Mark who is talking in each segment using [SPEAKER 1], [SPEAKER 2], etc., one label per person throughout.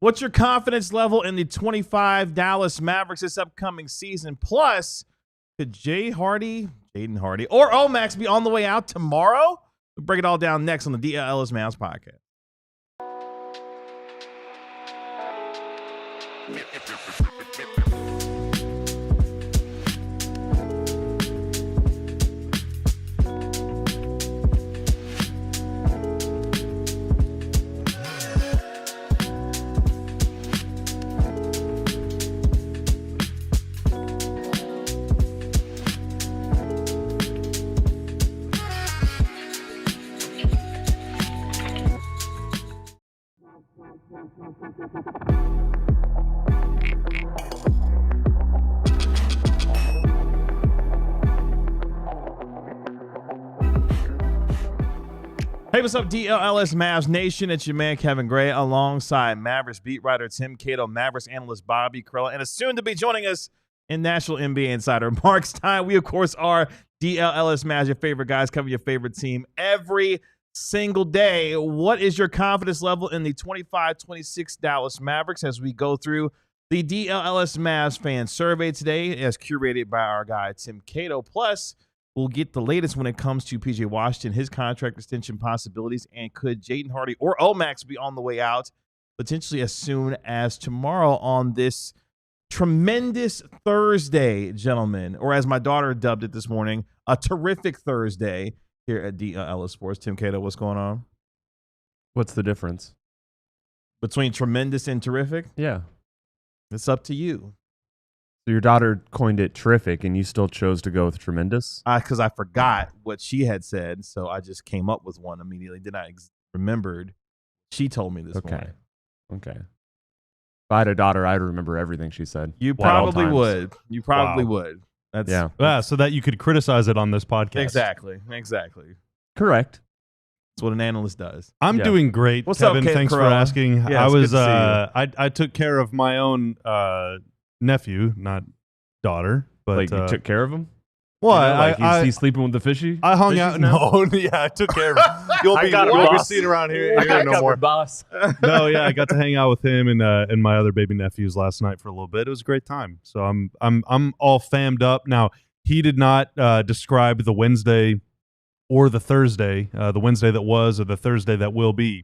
[SPEAKER 1] What's your confidence level in the 25 Dallas Mavericks this upcoming season? Plus, could Jaden Hardy, or Omax be on the way out tomorrow? We'll break it all down next on the DLLS Mavs podcast. Hey, what's up, DLLS Mavs Nation? It's your man, Kevin Gray, alongside Mavericks beat writer Tim Cato, Mavericks analyst Bobby Krella, and is soon to be joining us in National NBA Insider Mark Stein. We, of course, are DLLS Mavs, your favorite guys, covering your favorite team every single day. What is your confidence level in the 25-26 Dallas Mavericks as we go through the DLLS Mavs fan survey today, as curated by our guy, Tim Cato? Plus, we'll get the latest when it comes to PJ Washington, his contract extension possibilities, and could Jaden Hardy or Omax be on the way out potentially as soon as tomorrow on this tremendous Thursday, gentlemen, or as my daughter dubbed it this morning, a terrific Thursday here at DLLS Sports. Tim Cato, what's going on?
[SPEAKER 2] What's the difference
[SPEAKER 1] Between tremendous and terrific?
[SPEAKER 2] Yeah.
[SPEAKER 1] It's up to you.
[SPEAKER 2] So your daughter coined it terrific, and you still chose to go with tremendous?
[SPEAKER 1] Because I forgot what she had said, so I just came up with one immediately. Then I remembered she told me this morning.
[SPEAKER 2] Okay. If I had a daughter, I'd remember everything she said.
[SPEAKER 1] You probably would. You probably would. That's
[SPEAKER 3] Yeah, so that you could criticize it on this podcast.
[SPEAKER 1] Exactly.
[SPEAKER 2] Correct.
[SPEAKER 1] That's what an analyst does.
[SPEAKER 3] I'm doing great,
[SPEAKER 1] What's up,
[SPEAKER 3] Kevin.
[SPEAKER 1] Kate
[SPEAKER 3] Thanks for
[SPEAKER 1] Corella?
[SPEAKER 3] asking.
[SPEAKER 1] Yeah,
[SPEAKER 3] I
[SPEAKER 1] it's
[SPEAKER 3] was
[SPEAKER 1] good to see
[SPEAKER 3] I took care of my own nephew, not daughter, but
[SPEAKER 2] Like, you took care of him?
[SPEAKER 3] well,
[SPEAKER 2] He's sleeping with the fishy?
[SPEAKER 3] I hung
[SPEAKER 2] fishies
[SPEAKER 3] out.
[SPEAKER 2] now?
[SPEAKER 3] No, yeah, I took care of him. You'll be seen around here no more.
[SPEAKER 2] boss.
[SPEAKER 3] No, yeah, I got to hang out with him and my other baby nephews last night for a little bit. It was a great time. So I'm all fammed up now. He did not describe the Wednesday or the Thursday, the Wednesday that was or the Thursday that will be,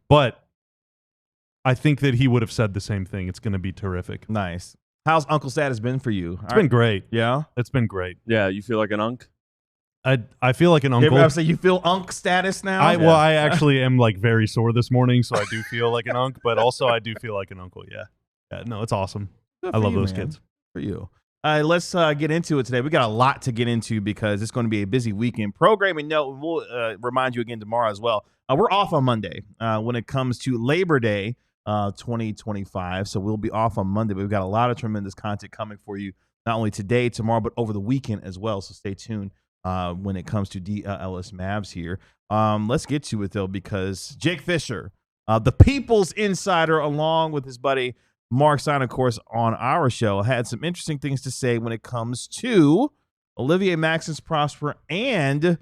[SPEAKER 3] but I think that he would have said the same thing. It's going to be terrific.
[SPEAKER 1] Nice. How's Uncle Status been for you?
[SPEAKER 3] It's been great.
[SPEAKER 1] Yeah?
[SPEAKER 3] It's been great.
[SPEAKER 2] Yeah, you feel like an unk?
[SPEAKER 3] I feel like an uncle.
[SPEAKER 1] You ever say you feel Unc status now?
[SPEAKER 3] Well, I actually am like very sore this morning, so I do feel like an unk, but also I do feel like an uncle. Yeah. No, it's awesome.
[SPEAKER 1] Good
[SPEAKER 3] I
[SPEAKER 1] for
[SPEAKER 3] love
[SPEAKER 1] you,
[SPEAKER 3] those
[SPEAKER 1] man.
[SPEAKER 3] kids.
[SPEAKER 1] For you. Let's get into it today. We got a lot to get into because it's going to be a busy weekend. Programming note, we'll remind you again tomorrow as well. We're off on Monday when it comes to Labor Day 2025. So we'll be off on Monday, but we've got a lot of tremendous content coming for you, not only today, tomorrow, but over the weekend as well. So stay tuned when it comes to DLLS Mavs here. Let's get to it, though, because Jake Fisher, the People's Insider, along with his buddy Mark Stein, of course, on our show, had some interesting things to say when it comes to Olivier Maxence Prosper and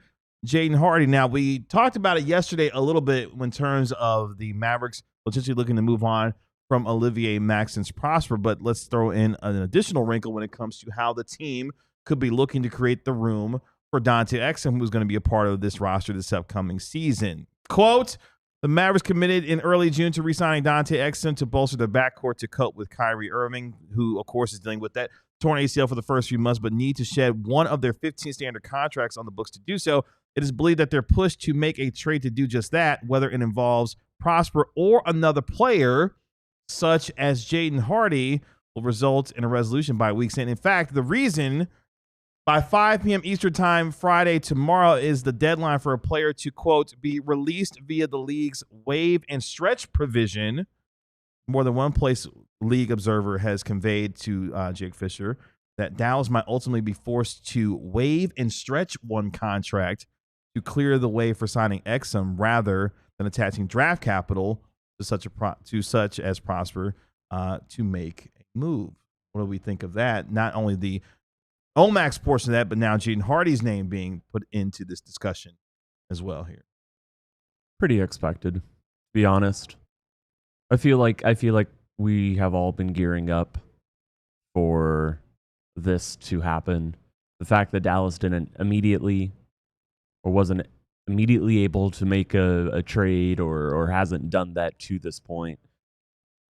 [SPEAKER 1] Jaden Hardy. Now, we talked about it yesterday a little bit in terms of the Mavericks potentially looking to move on from Olivier Maxence Prosper, but let's throw in an additional wrinkle when it comes to how the team could be looking to create the room for Dante Exum, who's going to be a part of this roster this upcoming season. Quote, the Mavericks committed in early June to re-signing Dante Exum to bolster their backcourt to cope with Kyrie Irving, who, of course, is dealing with that torn ACL for the first few months, but need to shed one of their 15 standard contracts on the books to do so. It is believed that they're pushed to make a trade to do just that, whether it involves Prosper or another player, such as Jaden Hardy, will result in a resolution by week's end. In fact, the reason by 5 p.m. Eastern time Friday tomorrow is the deadline for a player to, quote, be released via the league's waive and stretch provision. More than one place league observer has conveyed to Jake Fisher that Dallas might ultimately be forced to waive and stretch one contract to clear the way for signing Exum rather than attaching draft capital to such as Prosper to make a move. What do we think of that? Not only the Omax portion of that, but now Jaden Hardy's name being put into this discussion as well here.
[SPEAKER 2] Pretty expected, to be honest. I feel like we have all been gearing up for this to happen. The fact that Dallas didn't immediately or wasn't immediately able to make a trade or hasn't done that to this point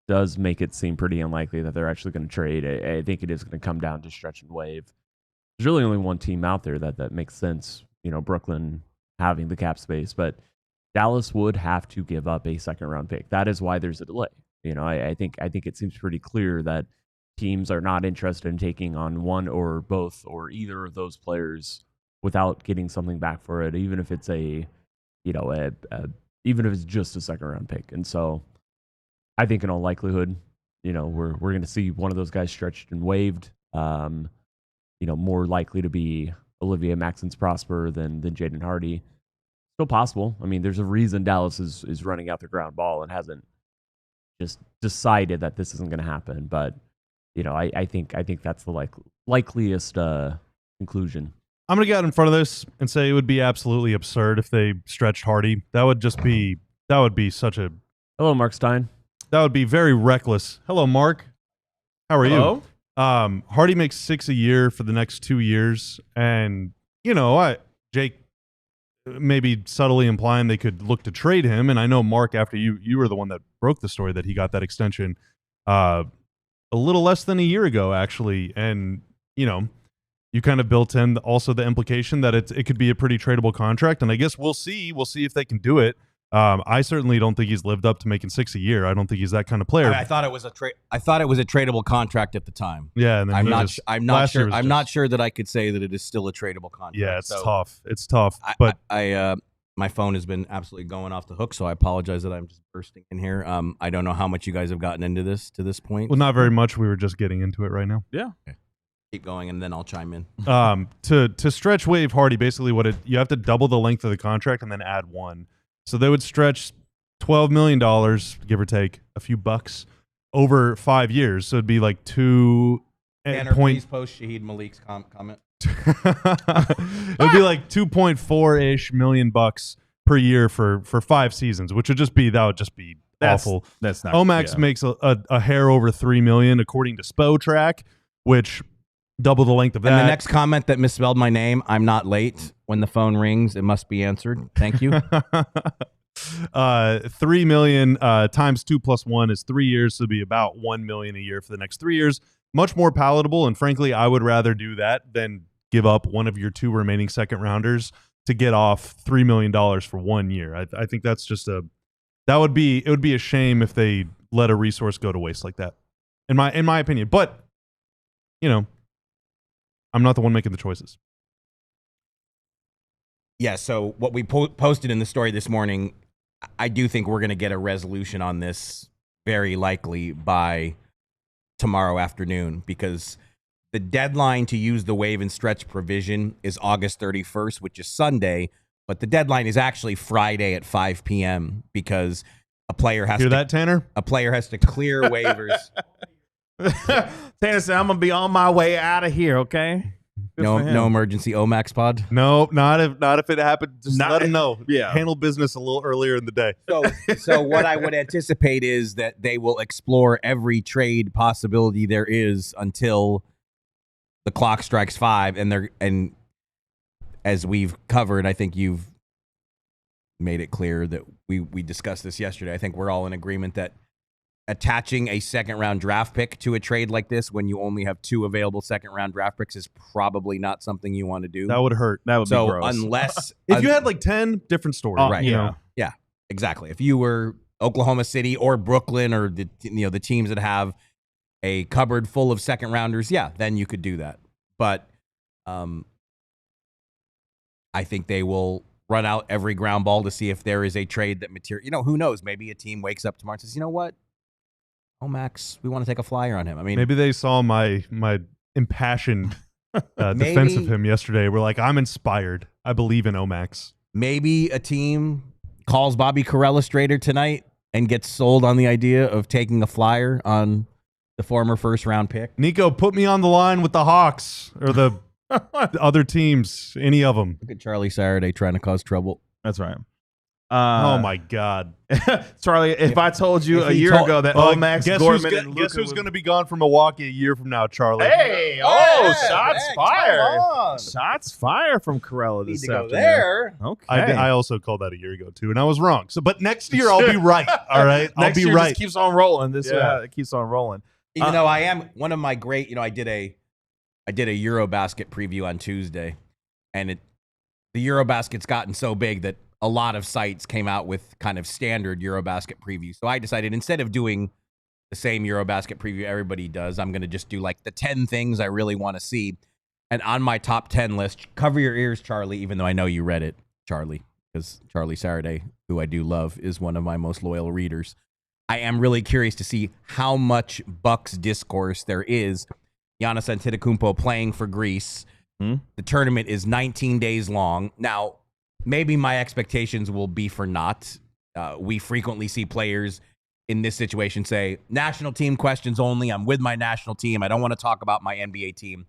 [SPEAKER 2] does make it seem pretty unlikely that they're actually going to trade. I think it is going to come down to stretch and wave. There's really only one team out there that makes sense, Brooklyn having the cap space, but Dallas would have to give up a second round pick. That is why there's a delay. I think it seems pretty clear that teams are not interested in taking on one or both or either of those players without getting something back for it, even if it's even if it's just a second round pick. And so I think in all likelihood, we're going to see one of those guys stretched and waived. More likely to be Olivier Maxence Prosper than Jaden Hardy. Still possible. I mean, there's a reason Dallas is running out the ground ball and hasn't just decided that this isn't going to happen. But I think that's the likeliest conclusion.
[SPEAKER 3] I'm going to get out in front of this and say it would be absolutely absurd if they stretched Hardy. That would be such a...
[SPEAKER 2] Hello, Mark Stein.
[SPEAKER 3] That would be very reckless. Hello, Mark. How are
[SPEAKER 1] Hello?
[SPEAKER 3] you? Hardy makes $6 a year for the next 2 years. And, Jake maybe subtly implying they could look to trade him. And I know, Mark, after you were the one that broke the story that he got that extension a little less than a year ago, actually. And, you kind of built in also the implication that it could be a pretty tradable contract. And I guess we'll see. We'll see if they can do it. I certainly don't think he's lived up to making $6 a year. I don't think he's that kind of player.
[SPEAKER 4] I thought it was a tradable contract at the time.
[SPEAKER 3] Yeah, and then
[SPEAKER 4] I'm not sure. I'm not sure that I could say that it is still a tradable contract.
[SPEAKER 3] Yeah, it's tough. It's tough. But
[SPEAKER 4] my phone has been absolutely going off the hook, so I apologize that I'm just bursting in here. I don't know how much you guys have gotten into this to this point.
[SPEAKER 3] Well, not very much. We were just getting into it right now.
[SPEAKER 1] Yeah.
[SPEAKER 4] Okay. Keep going, and then I'll chime in.
[SPEAKER 3] To stretch waive Hardy, basically you have to double the length of the contract and then add one. So they would stretch $12 million, give or take a few bucks, over 5 years. So it'd be like
[SPEAKER 4] Tanner, please post Shahid Malik's comment.
[SPEAKER 3] It'd be like 2.4-ish million bucks per year for 5 seasons, which would just be awful.
[SPEAKER 1] That's not.
[SPEAKER 3] Omax makes a hair over $3 million according to SpoTrack, which double the length of that.
[SPEAKER 4] And the next comment that misspelled my name, I'm not late. When the phone rings, it must be answered. Thank you.
[SPEAKER 3] $3 million times 2 plus 1 is 3 years, so it'd be about $1 million a year for the next 3 years. Much more palatable, and frankly, I would rather do that than give up one of your 2 remaining second rounders to get off $3 million for 1 year. I think that's just it would be a shame if they let a resource go to waste like that, in my opinion. But I'm not the one making the choices.
[SPEAKER 4] Yeah, so what we posted in the story this morning, I do think we're going to get a resolution on this very likely by tomorrow afternoon, because the deadline to use the waive and stretch provision is August 31st, which is Sunday, but the deadline is actually Friday at 5 p.m. because a player has
[SPEAKER 3] Tanner?
[SPEAKER 4] A player has to clear waivers.
[SPEAKER 1] Tanner said, I'm going to be on my way out of here, okay?
[SPEAKER 4] No emergency Omax pod?
[SPEAKER 3] No, not if it happened. Just let him know. Yeah. Handle business a little earlier in the day.
[SPEAKER 4] So what I would anticipate is that they will explore every trade possibility there is until the clock strikes 5, and as we've covered, I think you've made it clear that we discussed this yesterday. I think we're all in agreement that attaching a second-round draft pick to a trade like this when you only have 2 available second-round draft picks is probably not something you want to do.
[SPEAKER 3] That would hurt.
[SPEAKER 1] That would be gross.
[SPEAKER 4] Unless
[SPEAKER 3] if you had like 10 different stories,
[SPEAKER 4] right? Yeah, exactly. If you were Oklahoma City or Brooklyn or the teams that have a cupboard full of second-rounders, yeah, then you could do that. But I think they will run out every ground ball to see if there is a trade that material. Who knows? Maybe a team wakes up tomorrow and says, you know what? Max, we want to take a flyer on him. I mean,
[SPEAKER 3] maybe they saw my impassioned defense of him yesterday. We're like, I'm inspired. I believe in Omax.
[SPEAKER 4] Maybe a team calls Bobby Carella tonight and gets sold on the idea of taking a flyer on the former first-round pick.
[SPEAKER 3] Nico, put me on the line with the Hawks or the other teams, any of them.
[SPEAKER 4] Look at Charlie Saturday trying to cause trouble.
[SPEAKER 1] That's right.
[SPEAKER 3] Oh my God,
[SPEAKER 1] Charlie! If I told you a year ago that Max Gorman and
[SPEAKER 3] guess who's going to be gone from Milwaukee a year from now, Charlie?
[SPEAKER 1] Hey! Shots fired! Shots fired from Corella this afternoon.
[SPEAKER 4] There.
[SPEAKER 1] Okay.
[SPEAKER 3] I also called that a year ago too, and I was wrong. So, but next year I'll be right. All right, I'll
[SPEAKER 1] Next
[SPEAKER 3] be
[SPEAKER 1] year
[SPEAKER 3] right.
[SPEAKER 1] just keeps on rolling. It keeps on rolling.
[SPEAKER 4] Even though I am one of my great, I did a Eurobasket preview on Tuesday, and the Eurobasket's gotten so big that a lot of sites came out with kind of standard Eurobasket previews. So I decided instead of doing the same Eurobasket preview everybody does, I'm going to just do like the 10 things I really want to see. And on my top 10 list, cover your ears, Charlie, even though I know you read it, Charlie, because Charlie Saturday, who I do love, is one of my most loyal readers. I am really curious to see how much Bucks discourse there is. Giannis Antetokounmpo playing for Greece. The tournament is 19 days long. Now, maybe my expectations will be for naught. We frequently see players in this situation say, national team questions only. I'm with my national team. I don't want to talk about my NBA team.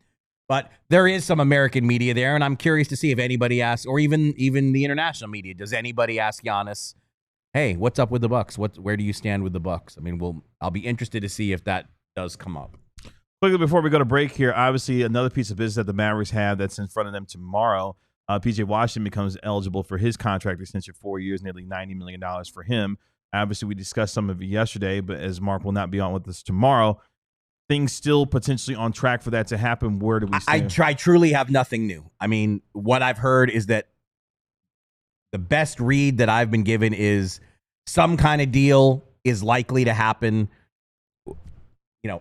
[SPEAKER 4] But there is some American media there, and I'm curious to see if anybody asks, or even the international media, does anybody ask Giannis, hey, what's up with the Bucks? Where do you stand with the Bucks? I mean, I'll be interested to see if that does come up.
[SPEAKER 1] Quickly before we go to break here, obviously another piece of business that the Mavericks have that's in front of them tomorrow. PJ Washington becomes eligible for his contract extension, 4 years, nearly $90 million for him. Obviously, we discussed some of it yesterday, but as Mark will not be on with us tomorrow, things still potentially on track for that to happen. Where do we stand?
[SPEAKER 4] I truly have nothing new. I mean, what I've heard is that the best read that I've been given is some kind of deal is likely to happen.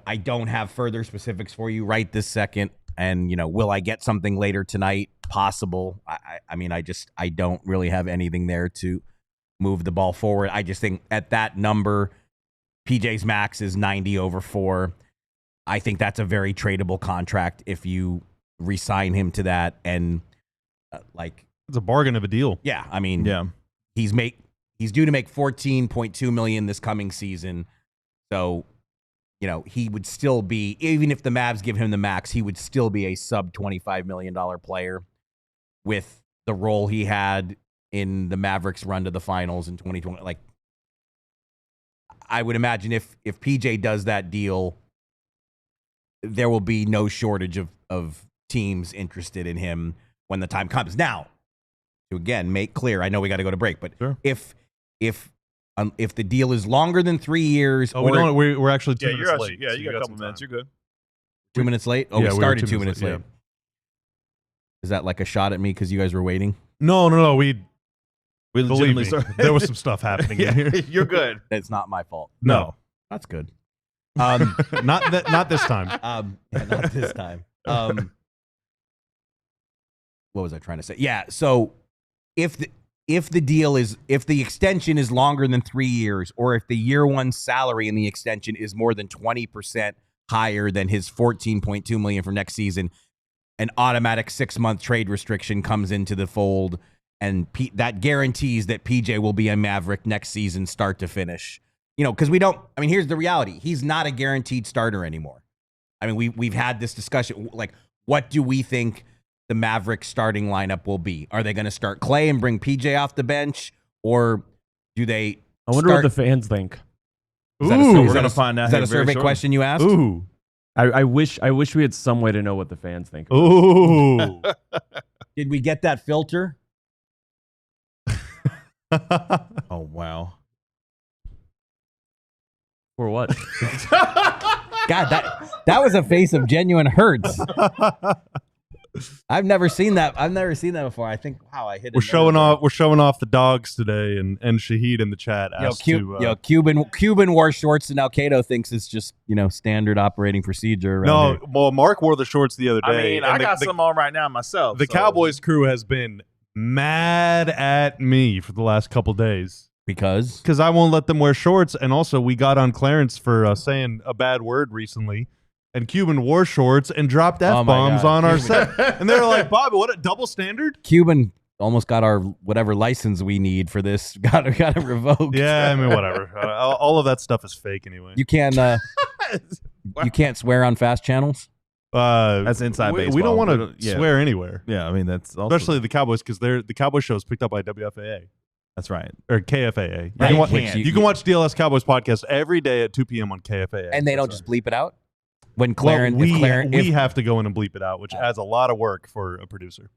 [SPEAKER 4] I don't have further specifics for you right this second. And, will I get something later tonight? Possible. I mean, I don't really have anything there to move the ball forward. I just think at that number, PJ's max is 90 over 4. I think that's a very tradable contract if you re-sign him to that. And
[SPEAKER 3] it's a bargain of a deal.
[SPEAKER 4] Yeah. I mean, he's due to make $14.2 million this coming season. So, he would still be, even if the Mavs give him the max, he would still be a sub $25 million player with the role he had in the Mavericks run to the finals in 2020. I would imagine if PJ does that deal, there will be no shortage of teams interested in him when the time comes. Now, to again make clear, I know we got to go to break, but
[SPEAKER 3] sure.
[SPEAKER 4] If the deal is longer than 3 years,
[SPEAKER 3] we're actually 2 minutes late.
[SPEAKER 1] Yeah, you got a couple minutes. You're good.
[SPEAKER 4] 2 minutes late. Oh,
[SPEAKER 3] yeah,
[SPEAKER 4] we started
[SPEAKER 3] 2
[SPEAKER 4] minutes late.
[SPEAKER 3] Yeah.
[SPEAKER 4] Is that like a shot at me because you guys were waiting?
[SPEAKER 3] No. We
[SPEAKER 1] legitimately
[SPEAKER 3] there was some stuff happening in here.
[SPEAKER 1] You're good.
[SPEAKER 4] It's not my fault.
[SPEAKER 3] No.
[SPEAKER 4] That's good.
[SPEAKER 3] Not this time.
[SPEAKER 4] Not this time. What was I trying to say? Yeah. So if the extension is longer than 3 years, or if the year one salary in the extension is more than 20% higher than his $14.2 million for next season, an automatic 6-month trade restriction comes into the fold, and that guarantees that PJ will be a Maverick next season, start to finish. Because here's the reality: he's not a guaranteed starter anymore. I mean, we've had this discussion. What do we think the Mavericks starting lineup will be? Are they going to start Clay and bring PJ off the bench, or do they?
[SPEAKER 2] I wonder what the fans think.
[SPEAKER 1] We're going to find out.
[SPEAKER 4] Is that a survey question you asked?
[SPEAKER 3] Ooh.
[SPEAKER 2] I wish we had some way to know what the fans think.
[SPEAKER 3] Ooh.
[SPEAKER 4] Did we get that filter?
[SPEAKER 1] Oh, wow.
[SPEAKER 2] For what?
[SPEAKER 4] God, that was a face of genuine hurts. I've never seen that before. I think, wow, I hit it.
[SPEAKER 3] We're showing off the dogs today, and Shahid in the chat asked
[SPEAKER 4] Cuban wore shorts, and now Cato thinks it's just standard operating procedure.
[SPEAKER 3] No, well, Mark wore the shorts the other day.
[SPEAKER 1] I got some on right now myself.
[SPEAKER 3] The Cowboys crew has been mad at me for the last couple days because I won't let them wear shorts, and also we got on Clarence for saying a bad word recently. And Cuban wore shorts and dropped F-bombs on our set. And they were like, Bob, what a double standard?
[SPEAKER 4] Cuban almost got our whatever license we need for this. Got it revoked.
[SPEAKER 3] Yeah, I mean, whatever. All of that stuff is fake anyway.
[SPEAKER 4] You can't you can't swear on fast channels?
[SPEAKER 1] That's inside baseball.
[SPEAKER 3] We don't want to swear anywhere.
[SPEAKER 1] Yeah, I mean, that's also...
[SPEAKER 3] Especially the Cowboys, because the Cowboy show is picked up by WFAA.
[SPEAKER 1] That's right.
[SPEAKER 3] Or KFAA.
[SPEAKER 1] Right,
[SPEAKER 3] You can watch DLS Cowboys podcast every day at 2 p.m. on KFAA.
[SPEAKER 4] And they don't just bleep it out? When
[SPEAKER 3] Well,
[SPEAKER 4] Clarence,
[SPEAKER 3] we have to go in and bleep it out, which adds a lot of work for a producer.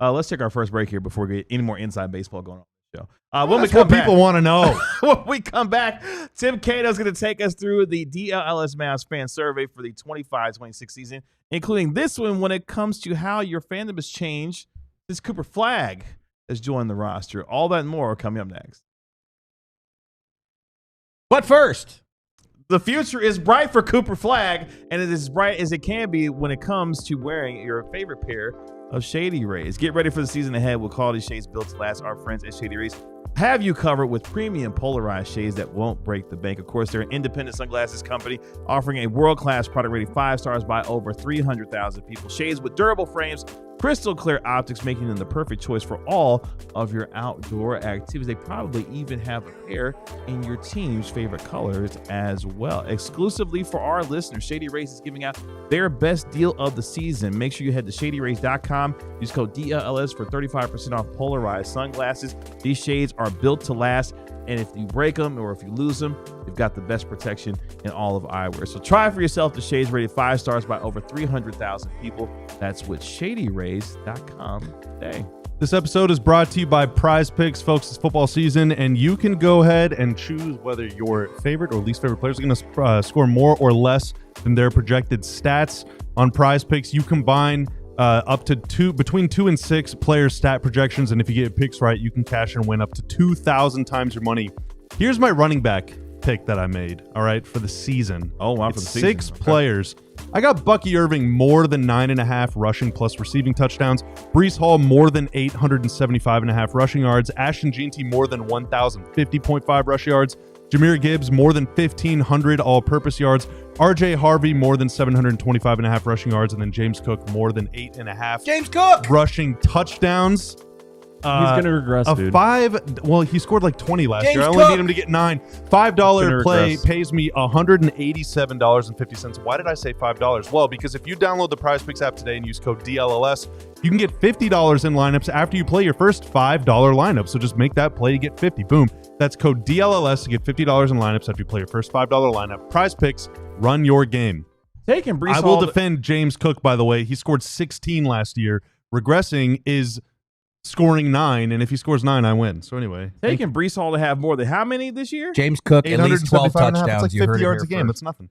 [SPEAKER 1] Let's take our first break here before we get any more inside baseball going on the show. When
[SPEAKER 3] That's
[SPEAKER 1] we come
[SPEAKER 3] what people want to know.
[SPEAKER 1] when we come back, Tim Cato is going to take us through the DLLS Mavs fan survey for the 25-26 season, including this one when it comes to how your fandom has changed since Cooper Flagg has joined the roster. All that and more coming up next.
[SPEAKER 4] But first,
[SPEAKER 1] the future is bright for Cooper Flagg, and it is as bright as it can be when it comes to wearing your favorite pair of Shady Rays. Get ready for the season ahead with quality shades built to last. Our friends at Shady Rays have you covered with premium polarized shades that won't break the bank. Of course, they're an independent sunglasses company offering a world-class product rated 5 stars by over 300,000 people. Shades with durable frames, crystal clear optics, making them the perfect choice for all of your outdoor activities. They probably even have a pair in your team's favorite colors as well. Exclusively for our listeners, Shady Rays is giving out their best deal of the season. Make sure you head to shadyrays.com. Use code DLLS for 35% off polarized sunglasses. These shades are built to last, and if you break them or if you lose them, you've got the best protection in all of eyewear. So try for yourself the shades rated 5 stars by over 300,000 people. That's with shadyrays.com today.
[SPEAKER 3] This episode is brought to you by Prize Picks. Folks, it's football season, and you can go ahead and choose whether your favorite or least favorite players are going to score more or less than their projected stats. On Prize Picks, you combine up to between 2 and 6 players' stat projections, and if you get picks right, you can cash and win up to 2,000 times your money. Here's my running back pick that I made, all right, for the season.
[SPEAKER 1] Oh, wow,
[SPEAKER 3] it's
[SPEAKER 1] for the season.
[SPEAKER 3] 6 players. I got Bucky Irving more than 9.5 rushing plus receiving touchdowns. Breece Hall more than 875.5 rushing yards. Ashton Jeanty more than 1,050.5 rush yards. Jahmyr Gibbs more than 1,500 all-purpose yards. RJ Harvey more than 725.5 rushing yards, and then James Cook more than 8.5
[SPEAKER 4] James Cook
[SPEAKER 3] rushing touchdowns.
[SPEAKER 2] He's going to regress, dude.
[SPEAKER 3] He scored like 20 last
[SPEAKER 4] James
[SPEAKER 3] year. I only
[SPEAKER 4] Cook.
[SPEAKER 3] need him to get 9. $5 play
[SPEAKER 2] regress.
[SPEAKER 3] pays me $187.50. Why did I say $5? Well, because if you download the Prize Picks app today and use code DLLS, you can get $50 in lineups after you play your first $5 lineup. So just make that play to get 50. Boom. That's code DLLS to get $50 in lineups after you play your first $5 lineup. Prize Picks, run your game.
[SPEAKER 1] Taking Breece
[SPEAKER 3] I
[SPEAKER 1] Hall
[SPEAKER 3] will defend James Cook, by the way. He scored 16 last year. Regressing is scoring 9, and if he scores 9, I win. So anyway,
[SPEAKER 1] taking Breece Hall to have more than how many this year?
[SPEAKER 4] James Cook, at least 12 touchdowns.
[SPEAKER 3] It's like
[SPEAKER 4] You heard
[SPEAKER 3] 50
[SPEAKER 4] it
[SPEAKER 3] yards a
[SPEAKER 4] here
[SPEAKER 3] game.
[SPEAKER 4] first.
[SPEAKER 3] That's nothing.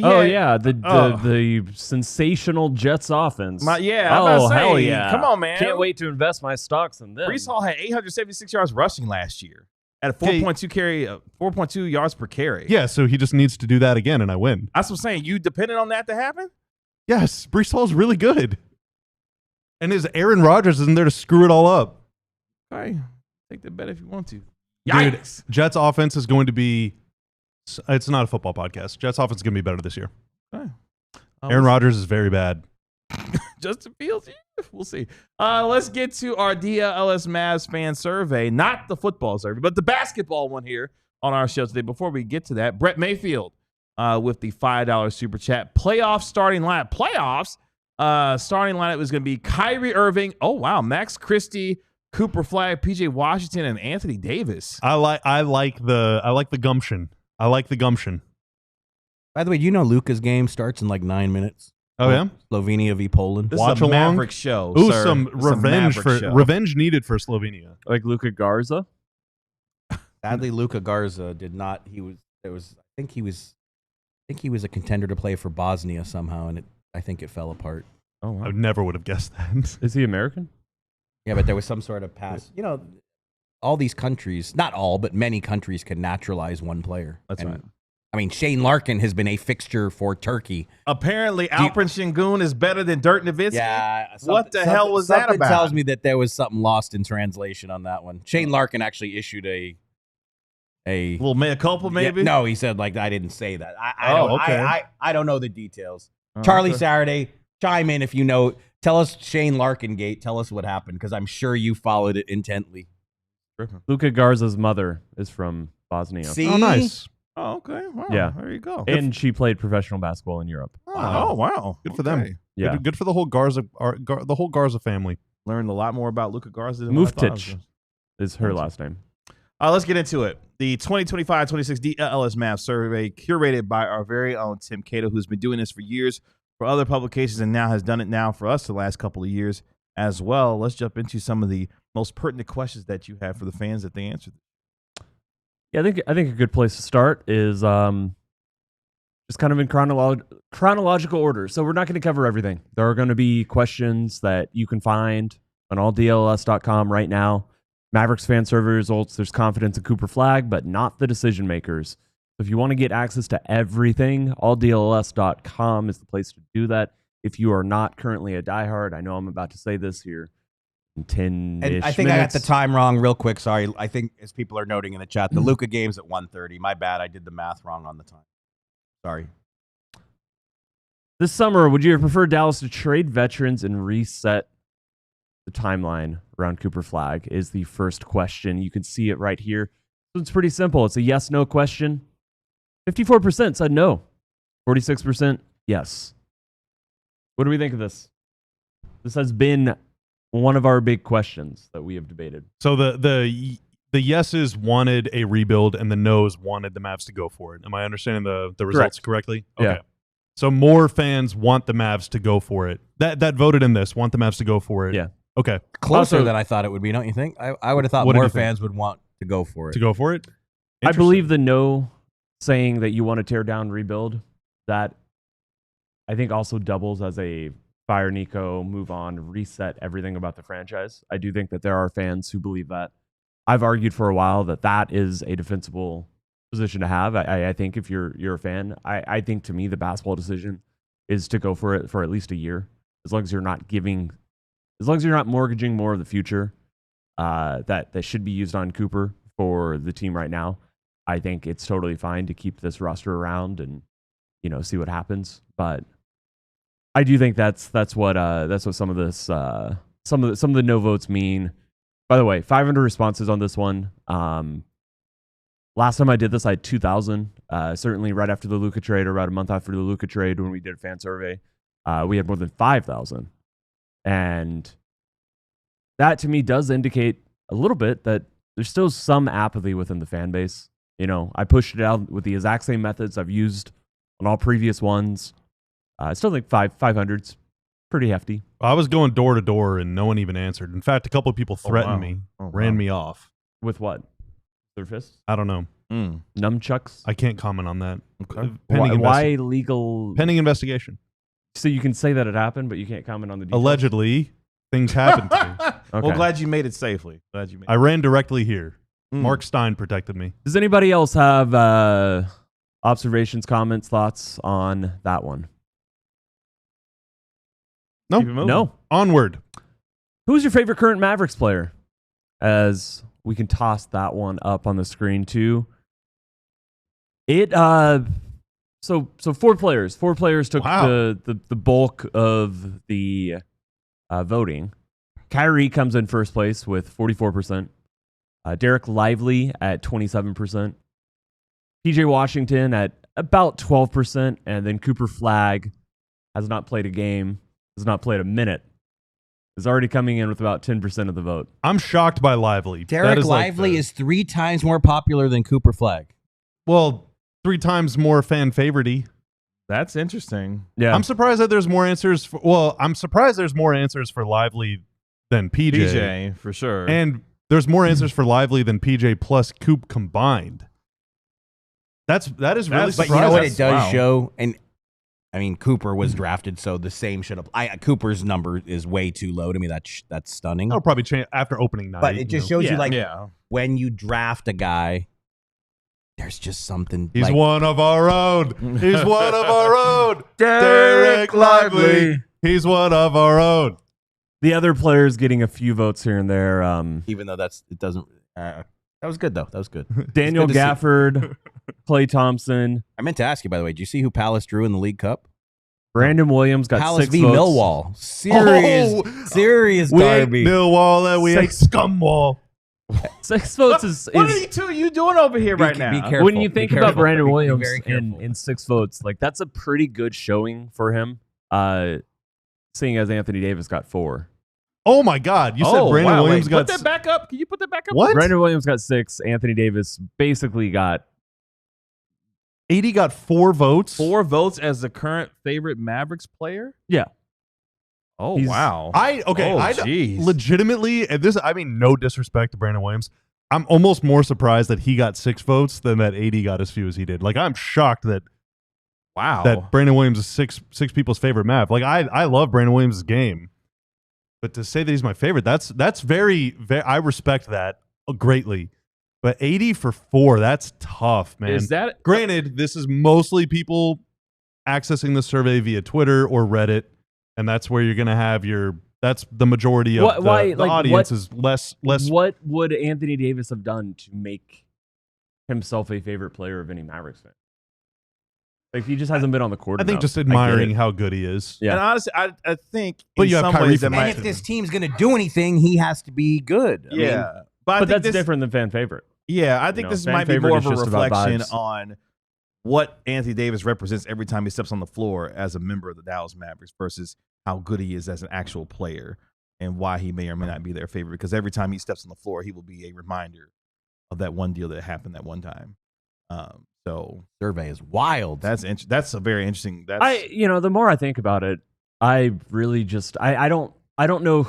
[SPEAKER 2] Oh yeah, the sensational Jets offense.
[SPEAKER 1] I'm
[SPEAKER 2] Oh
[SPEAKER 1] about to say,
[SPEAKER 2] hell yeah!
[SPEAKER 1] Come on, man.
[SPEAKER 2] Can't wait to invest my stocks in them.
[SPEAKER 1] Breece Hall had 876 yards rushing last year at a 4.2 yards per carry.
[SPEAKER 3] Yeah, so he just needs to do that again, and I win.
[SPEAKER 1] That's what I'm saying. You depended on that to happen?
[SPEAKER 3] Yes, Breece Hall's really good. And his Aaron Rodgers isn't there to screw it all up.
[SPEAKER 1] All right. Take the bet if you want to.
[SPEAKER 3] Dude,
[SPEAKER 1] Yikes.
[SPEAKER 3] Jets offense is going to be – it's not a football podcast. Jets offense is going to be better this year.
[SPEAKER 1] Okay.
[SPEAKER 3] Aaron Rodgers is very bad.
[SPEAKER 1] Justin Fields, we'll see. Let's get to our DLLS Mavs fan survey. Not the football survey, but the basketball one here on our show today. Before we get to that, Brett Mayfield with the $5 super chat. Playoff starting lineup. Playoffs. Starting lineup is going to be Kyrie Irving. Oh, wow. Max Christie, Cooper Flagg, PJ Washington, and Anthony Davis.
[SPEAKER 3] I like the gumption. I like the gumption.
[SPEAKER 4] By the way, do you know Luka's game starts in like 9 minutes?
[SPEAKER 3] Oh, yeah?
[SPEAKER 4] Slovenia v. Poland.
[SPEAKER 1] This
[SPEAKER 3] Watch
[SPEAKER 1] is a
[SPEAKER 3] along.
[SPEAKER 1] Maverick show.
[SPEAKER 3] Ooh,
[SPEAKER 1] sir.
[SPEAKER 3] some
[SPEAKER 1] This is a
[SPEAKER 3] revenge
[SPEAKER 1] Maverick show.
[SPEAKER 3] revenge needed for Slovenia.
[SPEAKER 2] Like Luka Garza.
[SPEAKER 4] Sadly, Luka Garza did not. I think he was a contender to play for Bosnia somehow, and I think it fell apart.
[SPEAKER 1] Oh, wow.
[SPEAKER 3] I never would have guessed that.
[SPEAKER 2] Is he American?
[SPEAKER 4] Yeah, but there was some sort of pass. You know, all these countries, not all, but many countries can naturalize one player.
[SPEAKER 1] That's right.
[SPEAKER 4] I mean, Shane Larkin has been a fixture for Turkey.
[SPEAKER 1] Apparently, Alperen Sengun is better than Dirk Nowitzki.
[SPEAKER 4] Yeah.
[SPEAKER 1] What the hell was that
[SPEAKER 4] something
[SPEAKER 1] about?
[SPEAKER 4] tells me that there was something lost in translation on that one. Shane Larkin actually issued a
[SPEAKER 1] little mea culpa, maybe?
[SPEAKER 4] Yeah, no, he said like I didn't say that. I don't know the details.
[SPEAKER 1] Oh,
[SPEAKER 4] Charlie
[SPEAKER 1] okay.
[SPEAKER 4] Saturday, chime in if you know. Tell us Shane Larkin gate. Tell us what happened because I'm sure you followed it intently.
[SPEAKER 2] Luka Garza's mother is from Bosnia.
[SPEAKER 4] See?
[SPEAKER 3] Oh, nice.
[SPEAKER 1] Oh, okay. Wow.
[SPEAKER 2] Yeah.
[SPEAKER 1] There you go.
[SPEAKER 2] And she played professional basketball in Europe.
[SPEAKER 1] Oh, wow.
[SPEAKER 3] Good for them.
[SPEAKER 1] Okay.
[SPEAKER 2] Yeah.
[SPEAKER 3] Good for the whole Garza family.
[SPEAKER 1] Learned a lot more about Luka Garza than what I thought I was
[SPEAKER 2] Muftic
[SPEAKER 1] gonna-
[SPEAKER 2] is her last name.
[SPEAKER 1] Let's get into it. The 2025-26 DLLS Mavs survey curated by our very own Tim Cato, who's been doing this for years for other publications and now has done it now for us the last couple of years as well. Let's jump into some of the most pertinent questions that you have for the fans that they answered.
[SPEAKER 2] Yeah, I think a good place to start is just kind of in chronological order. So we're not going to cover everything. There are going to be questions that you can find on alldlls.com right now. Mavericks fan survey results, there's confidence in Cooper Flagg, but not the decision makers. So if you want to get access to everything, alldlls.com is the place to do that. If you are not currently a diehard, I know I'm about to say this here in 10
[SPEAKER 4] And I think I got the time wrong real quick. Sorry. I think, as people are noting in the chat, the Luka game's at 1:30. My bad. I did the math wrong on the time. Sorry.
[SPEAKER 2] This summer, would you have preferred Dallas to trade veterans and reset the timeline around Cooper Flagg? Is the first question. You can see it right here. So it's pretty simple. It's a yes/no question. 54% said no. 46% yes. What do we think of this? This has been one of our big questions that we have debated.
[SPEAKER 3] So the yeses wanted a rebuild and the nos wanted the Mavs to go for it. Am I understanding the results correctly? Okay.
[SPEAKER 2] Yeah.
[SPEAKER 3] So more fans want the Mavs to go for it. That voted in this, want the Mavs to go for it.
[SPEAKER 2] Yeah.
[SPEAKER 3] Okay.
[SPEAKER 4] Closer
[SPEAKER 2] Also,
[SPEAKER 4] than I thought it would be, don't you think? I would have thought
[SPEAKER 3] What did
[SPEAKER 4] more
[SPEAKER 3] you think?
[SPEAKER 4] fans would want to go for it.
[SPEAKER 3] To go for it?
[SPEAKER 2] I
[SPEAKER 3] Interesting.
[SPEAKER 2] believe the no saying that you want to tear down, rebuild, that I think also doubles as a fire Nico, move on, reset everything about the franchise. I do think that there are fans who believe that. I've argued for a while that that is a defensible position to have. I think if you're a fan, I think to me the basketball decision is to go for it for at least a year, as long as you're not mortgaging more of the future that should be used on Cooper for the team right now. I think it's totally fine to keep this roster around and see what happens. But I do think that's what some of this some of the no votes mean. By the way, 500 responses on this one. Last time I did this, I had 2,000. Certainly right after the Luka trade, or about a month after the Luka trade, when we did a fan survey, we had more than 5,000. And that to me does indicate a little bit that there's still some apathy within the fan base. I pushed it out with the exact same methods I've used on all previous ones. I still think 500's pretty hefty.
[SPEAKER 3] I was going door to door and no one even answered. In fact, a couple of people threatened me, ran me off.
[SPEAKER 2] With what? Their fists?
[SPEAKER 3] I don't know.
[SPEAKER 2] Nunchucks?
[SPEAKER 3] I can't comment on that.
[SPEAKER 1] Okay.
[SPEAKER 2] Why legal?
[SPEAKER 3] Pending investigation.
[SPEAKER 2] So you can say that it happened, but you can't comment on the details?
[SPEAKER 3] Allegedly, things happened to me.
[SPEAKER 2] Okay.
[SPEAKER 1] Well, glad you made it safely.
[SPEAKER 3] I ran directly here. Mark Stein protected me.
[SPEAKER 2] Does anybody else have observations, comments, thoughts on that one?
[SPEAKER 3] No.
[SPEAKER 1] Keep it moving.
[SPEAKER 2] No.
[SPEAKER 3] Onward.
[SPEAKER 2] Who's your favorite current Mavericks player? As we can toss that one up on the screen too. So 4 players. 4 players took the bulk of the voting. Kyrie comes in first place with 44%. Derek Lively at 27%. PJ Washington at about 12%. And then Cooper Flagg has not played a game, has not played a minute, is already coming in with about 10% of the vote.
[SPEAKER 3] I'm shocked by Lively.
[SPEAKER 4] Derek Lively is 3 times more popular than Cooper Flagg.
[SPEAKER 3] Well, 3 times more fan favorite-y.
[SPEAKER 1] That's interesting.
[SPEAKER 2] Yeah.
[SPEAKER 3] I'm surprised that there's more answers. I'm surprised the's more answers for Lively than PJ.
[SPEAKER 1] PJ, for sure.
[SPEAKER 3] And there's more answers for Lively than PJ plus Coop combined. That is really surprising.
[SPEAKER 4] But you know what it does show? And I mean, Cooper was drafted, so the same should apply. Cooper's number is way too low to me. That's stunning.
[SPEAKER 3] That'll probably change after opening night.
[SPEAKER 4] But it just shows you, like,
[SPEAKER 1] yeah.
[SPEAKER 4] when you draft a guy, there's just something.
[SPEAKER 3] He's
[SPEAKER 4] like,
[SPEAKER 3] one of our own. He's one of our own. Derek Lively. He's one of our own.
[SPEAKER 2] The other players getting a few votes here and there.
[SPEAKER 4] even though it doesn't. That was good though. That was good.
[SPEAKER 2] Daniel
[SPEAKER 4] good to see.
[SPEAKER 2] Gafford, Klay Thompson.
[SPEAKER 4] I meant to ask you, by the way. Did you see who Palace drew in the League Cup?
[SPEAKER 2] Brandon Williams got
[SPEAKER 4] Palace
[SPEAKER 2] 6
[SPEAKER 4] v.
[SPEAKER 2] votes.
[SPEAKER 4] Millwall. Serious
[SPEAKER 3] We ain't
[SPEAKER 4] derby.
[SPEAKER 3] Millwall and we ain't Scumwall.
[SPEAKER 2] 6 votes is
[SPEAKER 1] What are you two you doing over here right now?
[SPEAKER 4] Be careful.
[SPEAKER 2] when you
[SPEAKER 4] Be
[SPEAKER 2] think
[SPEAKER 4] careful.
[SPEAKER 2] about Brandon
[SPEAKER 4] Be
[SPEAKER 2] Williams
[SPEAKER 4] very careful.
[SPEAKER 2] in 6 votes, like that's a pretty good showing for him. Seeing as Anthony Davis got 4.
[SPEAKER 3] Oh my God! You said Brandon Williams got.
[SPEAKER 1] Put that back up. Can you put that back up?
[SPEAKER 3] What?
[SPEAKER 2] Brandon Williams got 6. Anthony Davis basically got.
[SPEAKER 3] AD got 4 votes.
[SPEAKER 1] 4 votes as the current favorite Mavericks player.
[SPEAKER 2] Yeah.
[SPEAKER 1] Oh
[SPEAKER 2] He's-
[SPEAKER 1] wow.
[SPEAKER 3] I
[SPEAKER 1] jeez.
[SPEAKER 3] legitimately, and this, I mean, no disrespect to Brandon Williams. I'm almost more surprised that he got 6 votes than that AD got as few as he did. Like, I'm shocked that Brandon Williams is six people's favorite Mav. Like, I love Brandon Williams' game, but to say that he's my favorite, that's very, very. I respect that greatly. But 80 for 4, that's tough, man.
[SPEAKER 1] Is that
[SPEAKER 3] Granted, this is mostly people accessing the survey via Twitter or Reddit, and that's where you're going to have your. That's the majority of the audience is less.
[SPEAKER 2] What would Anthony Davis have done to make himself a favorite player of any Mavericks fan? Like, he just hasn't been on the court.
[SPEAKER 3] I think
[SPEAKER 2] enough.
[SPEAKER 3] just admiring how good he is.
[SPEAKER 2] Yeah.
[SPEAKER 1] And honestly, I think.
[SPEAKER 3] But
[SPEAKER 1] in
[SPEAKER 3] you have
[SPEAKER 1] some
[SPEAKER 3] Kyrie
[SPEAKER 1] ways that
[SPEAKER 3] for
[SPEAKER 1] might.
[SPEAKER 3] that.
[SPEAKER 4] And if this team's going to do anything, he has to be good. I mean,
[SPEAKER 1] Yeah, but I
[SPEAKER 2] But
[SPEAKER 1] think
[SPEAKER 2] that's different than fan favorite.
[SPEAKER 1] Yeah, I think
[SPEAKER 2] know,
[SPEAKER 1] this
[SPEAKER 2] fan
[SPEAKER 1] might be
[SPEAKER 2] favorite
[SPEAKER 1] more
[SPEAKER 2] is
[SPEAKER 1] of a
[SPEAKER 2] just about
[SPEAKER 1] reflection
[SPEAKER 2] vibes.
[SPEAKER 1] on what Anthony Davis represents every time he steps on the floor as a member of the Dallas Mavericks versus how good he is as an actual player and why he may or may not be their favorite. Because every time he steps on the floor, he will be a reminder of that one deal that happened that one time. So
[SPEAKER 4] survey is wild.
[SPEAKER 1] that's a very interesting.
[SPEAKER 2] The more I think about it, I really just I don't know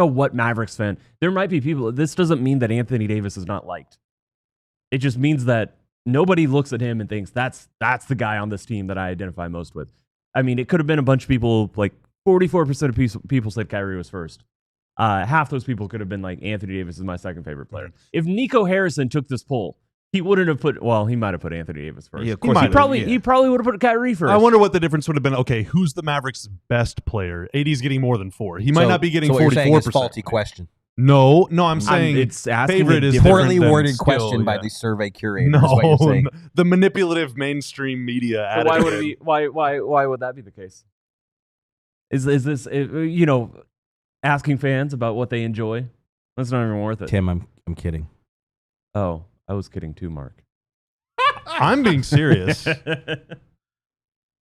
[SPEAKER 2] what Mavericks fan. There might be people. This doesn't mean that Anthony Davis is not liked. It just means that nobody looks at him and thinks that's the guy on this team that I identify most with. I mean, it could have been a bunch of people. Like 44% of people said Kyrie was first. Half those people could have been like, Anthony Davis is my second favorite player. If Nico Harrison took this poll, he wouldn't have put. Well, he might have put Anthony Davis first.
[SPEAKER 1] Yeah, of course
[SPEAKER 2] he probably would have put Kyrie first.
[SPEAKER 3] I wonder what the difference would have been. Okay, who's the Mavericks' best player? AD's getting more than 4. He might not be getting 44%.
[SPEAKER 4] Faulty question.
[SPEAKER 3] No, I'm saying
[SPEAKER 2] it's asking
[SPEAKER 3] favorite
[SPEAKER 2] a
[SPEAKER 3] is
[SPEAKER 4] Poorly
[SPEAKER 3] different than
[SPEAKER 4] worded
[SPEAKER 3] skill,
[SPEAKER 4] question by
[SPEAKER 3] yeah.
[SPEAKER 4] the survey curator. Is what you're saying.
[SPEAKER 3] The manipulative mainstream media.
[SPEAKER 2] So why would it be? Why would that be the case? Is this asking fans about what they enjoy? That's not even worth it.
[SPEAKER 4] Tim, I'm kidding.
[SPEAKER 2] Oh, I was kidding too, Mark.
[SPEAKER 3] I'm being serious. All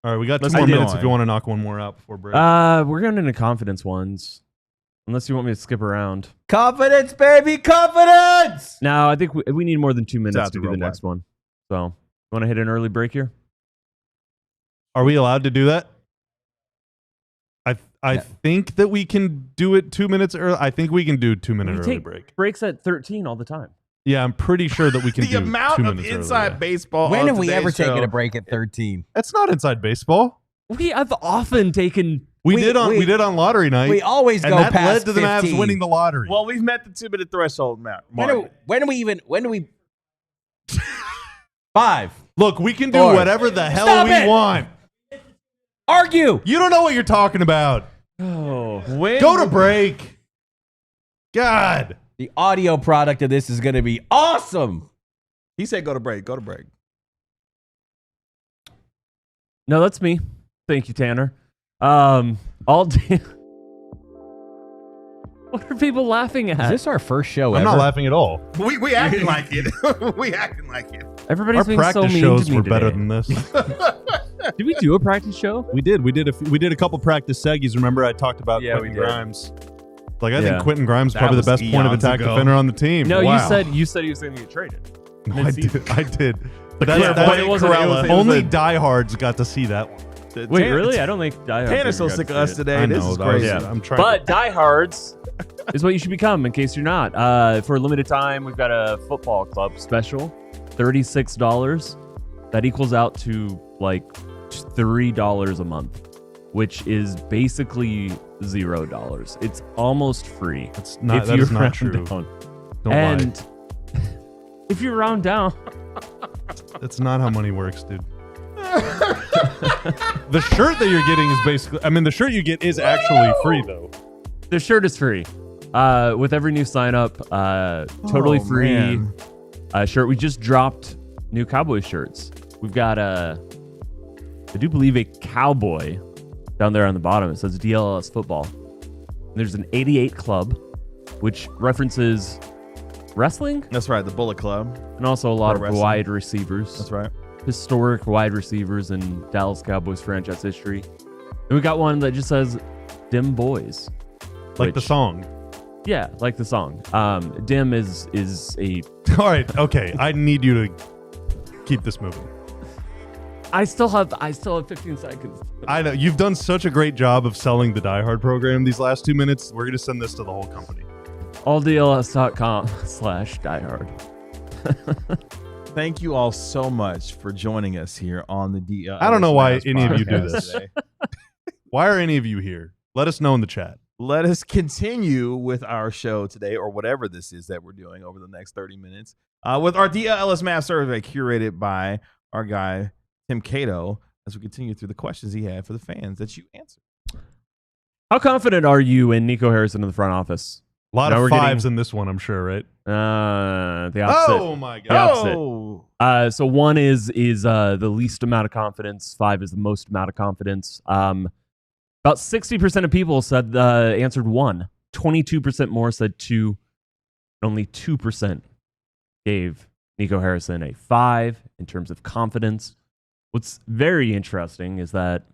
[SPEAKER 3] right, we got 2 more minutes if you want to knock one more out before break.
[SPEAKER 2] We're going into confidence ones, unless you want me to skip around.
[SPEAKER 4] Confidence, baby, confidence.
[SPEAKER 2] No, I think we need more than 2 minutes
[SPEAKER 1] Sounds
[SPEAKER 2] to do the
[SPEAKER 1] real
[SPEAKER 2] next one. So, you want to hit an early break here?
[SPEAKER 3] Are we allowed to do that? I think that we can do it 2 minutes early. I think we can do 2-minute early break.
[SPEAKER 2] Breaks at 13 all the time.
[SPEAKER 3] Yeah, I'm pretty sure that we can
[SPEAKER 1] the
[SPEAKER 3] do
[SPEAKER 1] amount
[SPEAKER 3] 2
[SPEAKER 1] of
[SPEAKER 3] minutes
[SPEAKER 1] inside
[SPEAKER 3] early.
[SPEAKER 1] baseball.
[SPEAKER 4] When
[SPEAKER 1] on
[SPEAKER 4] have we
[SPEAKER 1] today's
[SPEAKER 4] ever
[SPEAKER 1] show.
[SPEAKER 4] taken a break at 13?
[SPEAKER 3] That's not inside baseball.
[SPEAKER 2] We have often taken.
[SPEAKER 3] We did on lottery night.
[SPEAKER 4] We always
[SPEAKER 3] and
[SPEAKER 4] go
[SPEAKER 3] that
[SPEAKER 4] past
[SPEAKER 3] led to the
[SPEAKER 4] 15.
[SPEAKER 3] Mavs winning the lottery.
[SPEAKER 1] Well, we've met the 2-minute threshold, Mark.
[SPEAKER 4] When do we 5.
[SPEAKER 3] Look, we can do
[SPEAKER 4] 4.
[SPEAKER 3] whatever the hell
[SPEAKER 4] Stop
[SPEAKER 3] we
[SPEAKER 4] it!
[SPEAKER 3] want.
[SPEAKER 4] Argue.
[SPEAKER 3] You don't know what you're talking about.
[SPEAKER 2] Oh,
[SPEAKER 3] Go to break. God.
[SPEAKER 4] The audio product of this is going to be awesome.
[SPEAKER 1] He said, "Go to break. Go to break."
[SPEAKER 2] no, that's me. Thank you, Tanner. All day. What are people laughing at?
[SPEAKER 4] Is this our first show
[SPEAKER 3] I'm
[SPEAKER 4] ever?
[SPEAKER 3] not laughing at all.
[SPEAKER 1] We acting like it. We acting like it.
[SPEAKER 2] Everybody's
[SPEAKER 3] Our
[SPEAKER 2] being so
[SPEAKER 3] practice
[SPEAKER 2] mean
[SPEAKER 3] shows
[SPEAKER 2] to me
[SPEAKER 3] were
[SPEAKER 2] today.
[SPEAKER 3] better than this.
[SPEAKER 2] Did we do a practice show?
[SPEAKER 3] We did. We did a couple practice seggies. Remember, I talked about
[SPEAKER 2] Yeah, we
[SPEAKER 3] Quentin
[SPEAKER 2] did.
[SPEAKER 3] Grimes. Like, I
[SPEAKER 2] Yeah.
[SPEAKER 3] think Quentin Grimes is
[SPEAKER 1] That
[SPEAKER 3] probably the
[SPEAKER 1] was
[SPEAKER 3] best point of
[SPEAKER 1] eons
[SPEAKER 3] attack
[SPEAKER 1] ago.
[SPEAKER 3] defender on the team.
[SPEAKER 2] No,
[SPEAKER 3] Wow.
[SPEAKER 2] you said he was going to get traded.
[SPEAKER 3] I did. But
[SPEAKER 1] Yeah,
[SPEAKER 3] that's
[SPEAKER 1] but it wasn't- it was-
[SPEAKER 3] only diehards got to see that one.
[SPEAKER 2] Wait, really? I don't think Die Hard
[SPEAKER 1] Tanner's so
[SPEAKER 2] got
[SPEAKER 1] sick
[SPEAKER 2] to
[SPEAKER 1] of us
[SPEAKER 2] see it.
[SPEAKER 1] today.
[SPEAKER 3] I
[SPEAKER 1] This
[SPEAKER 3] know.
[SPEAKER 1] is
[SPEAKER 3] that was-
[SPEAKER 1] crazy.
[SPEAKER 3] I'm trying.
[SPEAKER 2] But diehards is what you should become in case you're not. For a limited time, we've got a football club special, $36. That equals out to like $3 a month, which is basically $0. It's almost free.
[SPEAKER 3] That's not,
[SPEAKER 2] if
[SPEAKER 3] that
[SPEAKER 2] you
[SPEAKER 3] is not
[SPEAKER 2] round
[SPEAKER 3] true.
[SPEAKER 2] down.
[SPEAKER 3] Don't
[SPEAKER 2] And
[SPEAKER 3] lie.
[SPEAKER 2] if you round down,
[SPEAKER 3] That's not how money works, dude. The shirt that you're getting is basically. I mean, the shirt you get is actually free, though.
[SPEAKER 2] the shirt is free. With every new sign up, totally
[SPEAKER 1] Oh,
[SPEAKER 2] free
[SPEAKER 1] man.
[SPEAKER 2] shirt. We just dropped new cowboy shirts. We've got I do believe a cowboy down there on the bottom. It says DLLS football. And there's an 88 club, which references wrestling
[SPEAKER 1] That's right. The Bullet Club.
[SPEAKER 2] and also a lot
[SPEAKER 1] Pro
[SPEAKER 2] of
[SPEAKER 1] wrestling.
[SPEAKER 2] wide receivers.
[SPEAKER 1] That's right.
[SPEAKER 2] Historic wide receivers in Dallas Cowboys franchise history. And we got one that just says Dim Boys.
[SPEAKER 3] Like the song.
[SPEAKER 2] Yeah, like the song. Dim is a.
[SPEAKER 3] All right, okay. I need you to keep this moving.
[SPEAKER 2] I still have 15 seconds.
[SPEAKER 3] I know you've done such a great job of selling the Die Hard program these last 2 minutes. We're gonna send this to the whole company.
[SPEAKER 2] alldls.com/diehard.
[SPEAKER 1] Thank you all so much for joining us here on the DLLS.
[SPEAKER 3] I don't know why
[SPEAKER 1] Mavs
[SPEAKER 3] any of you do
[SPEAKER 1] podcast
[SPEAKER 3] this.
[SPEAKER 1] today.
[SPEAKER 3] Why are any of you here? Let us know in the chat.
[SPEAKER 1] Let us continue with our show today, or whatever this is that we're doing over the next 30 minutes, with our DLLS Mavs survey curated by our guy, Tim Cato, as we continue through the questions he had for the fans that you answered.
[SPEAKER 2] How confident are you in Nico Harrison in the front office?
[SPEAKER 3] A lot
[SPEAKER 2] Now
[SPEAKER 3] of
[SPEAKER 2] we're
[SPEAKER 3] fives
[SPEAKER 2] getting-
[SPEAKER 3] in this one, I'm sure, right?
[SPEAKER 2] The opposite.
[SPEAKER 3] Oh my
[SPEAKER 2] The
[SPEAKER 3] god.
[SPEAKER 2] opposite. So 1 is the least amount of confidence. 5 is the most amount of confidence. About 60% of people said answered 1. 22% more said 2. Only 2% gave Nico Harrison a 5 in terms of confidence. What's very interesting is that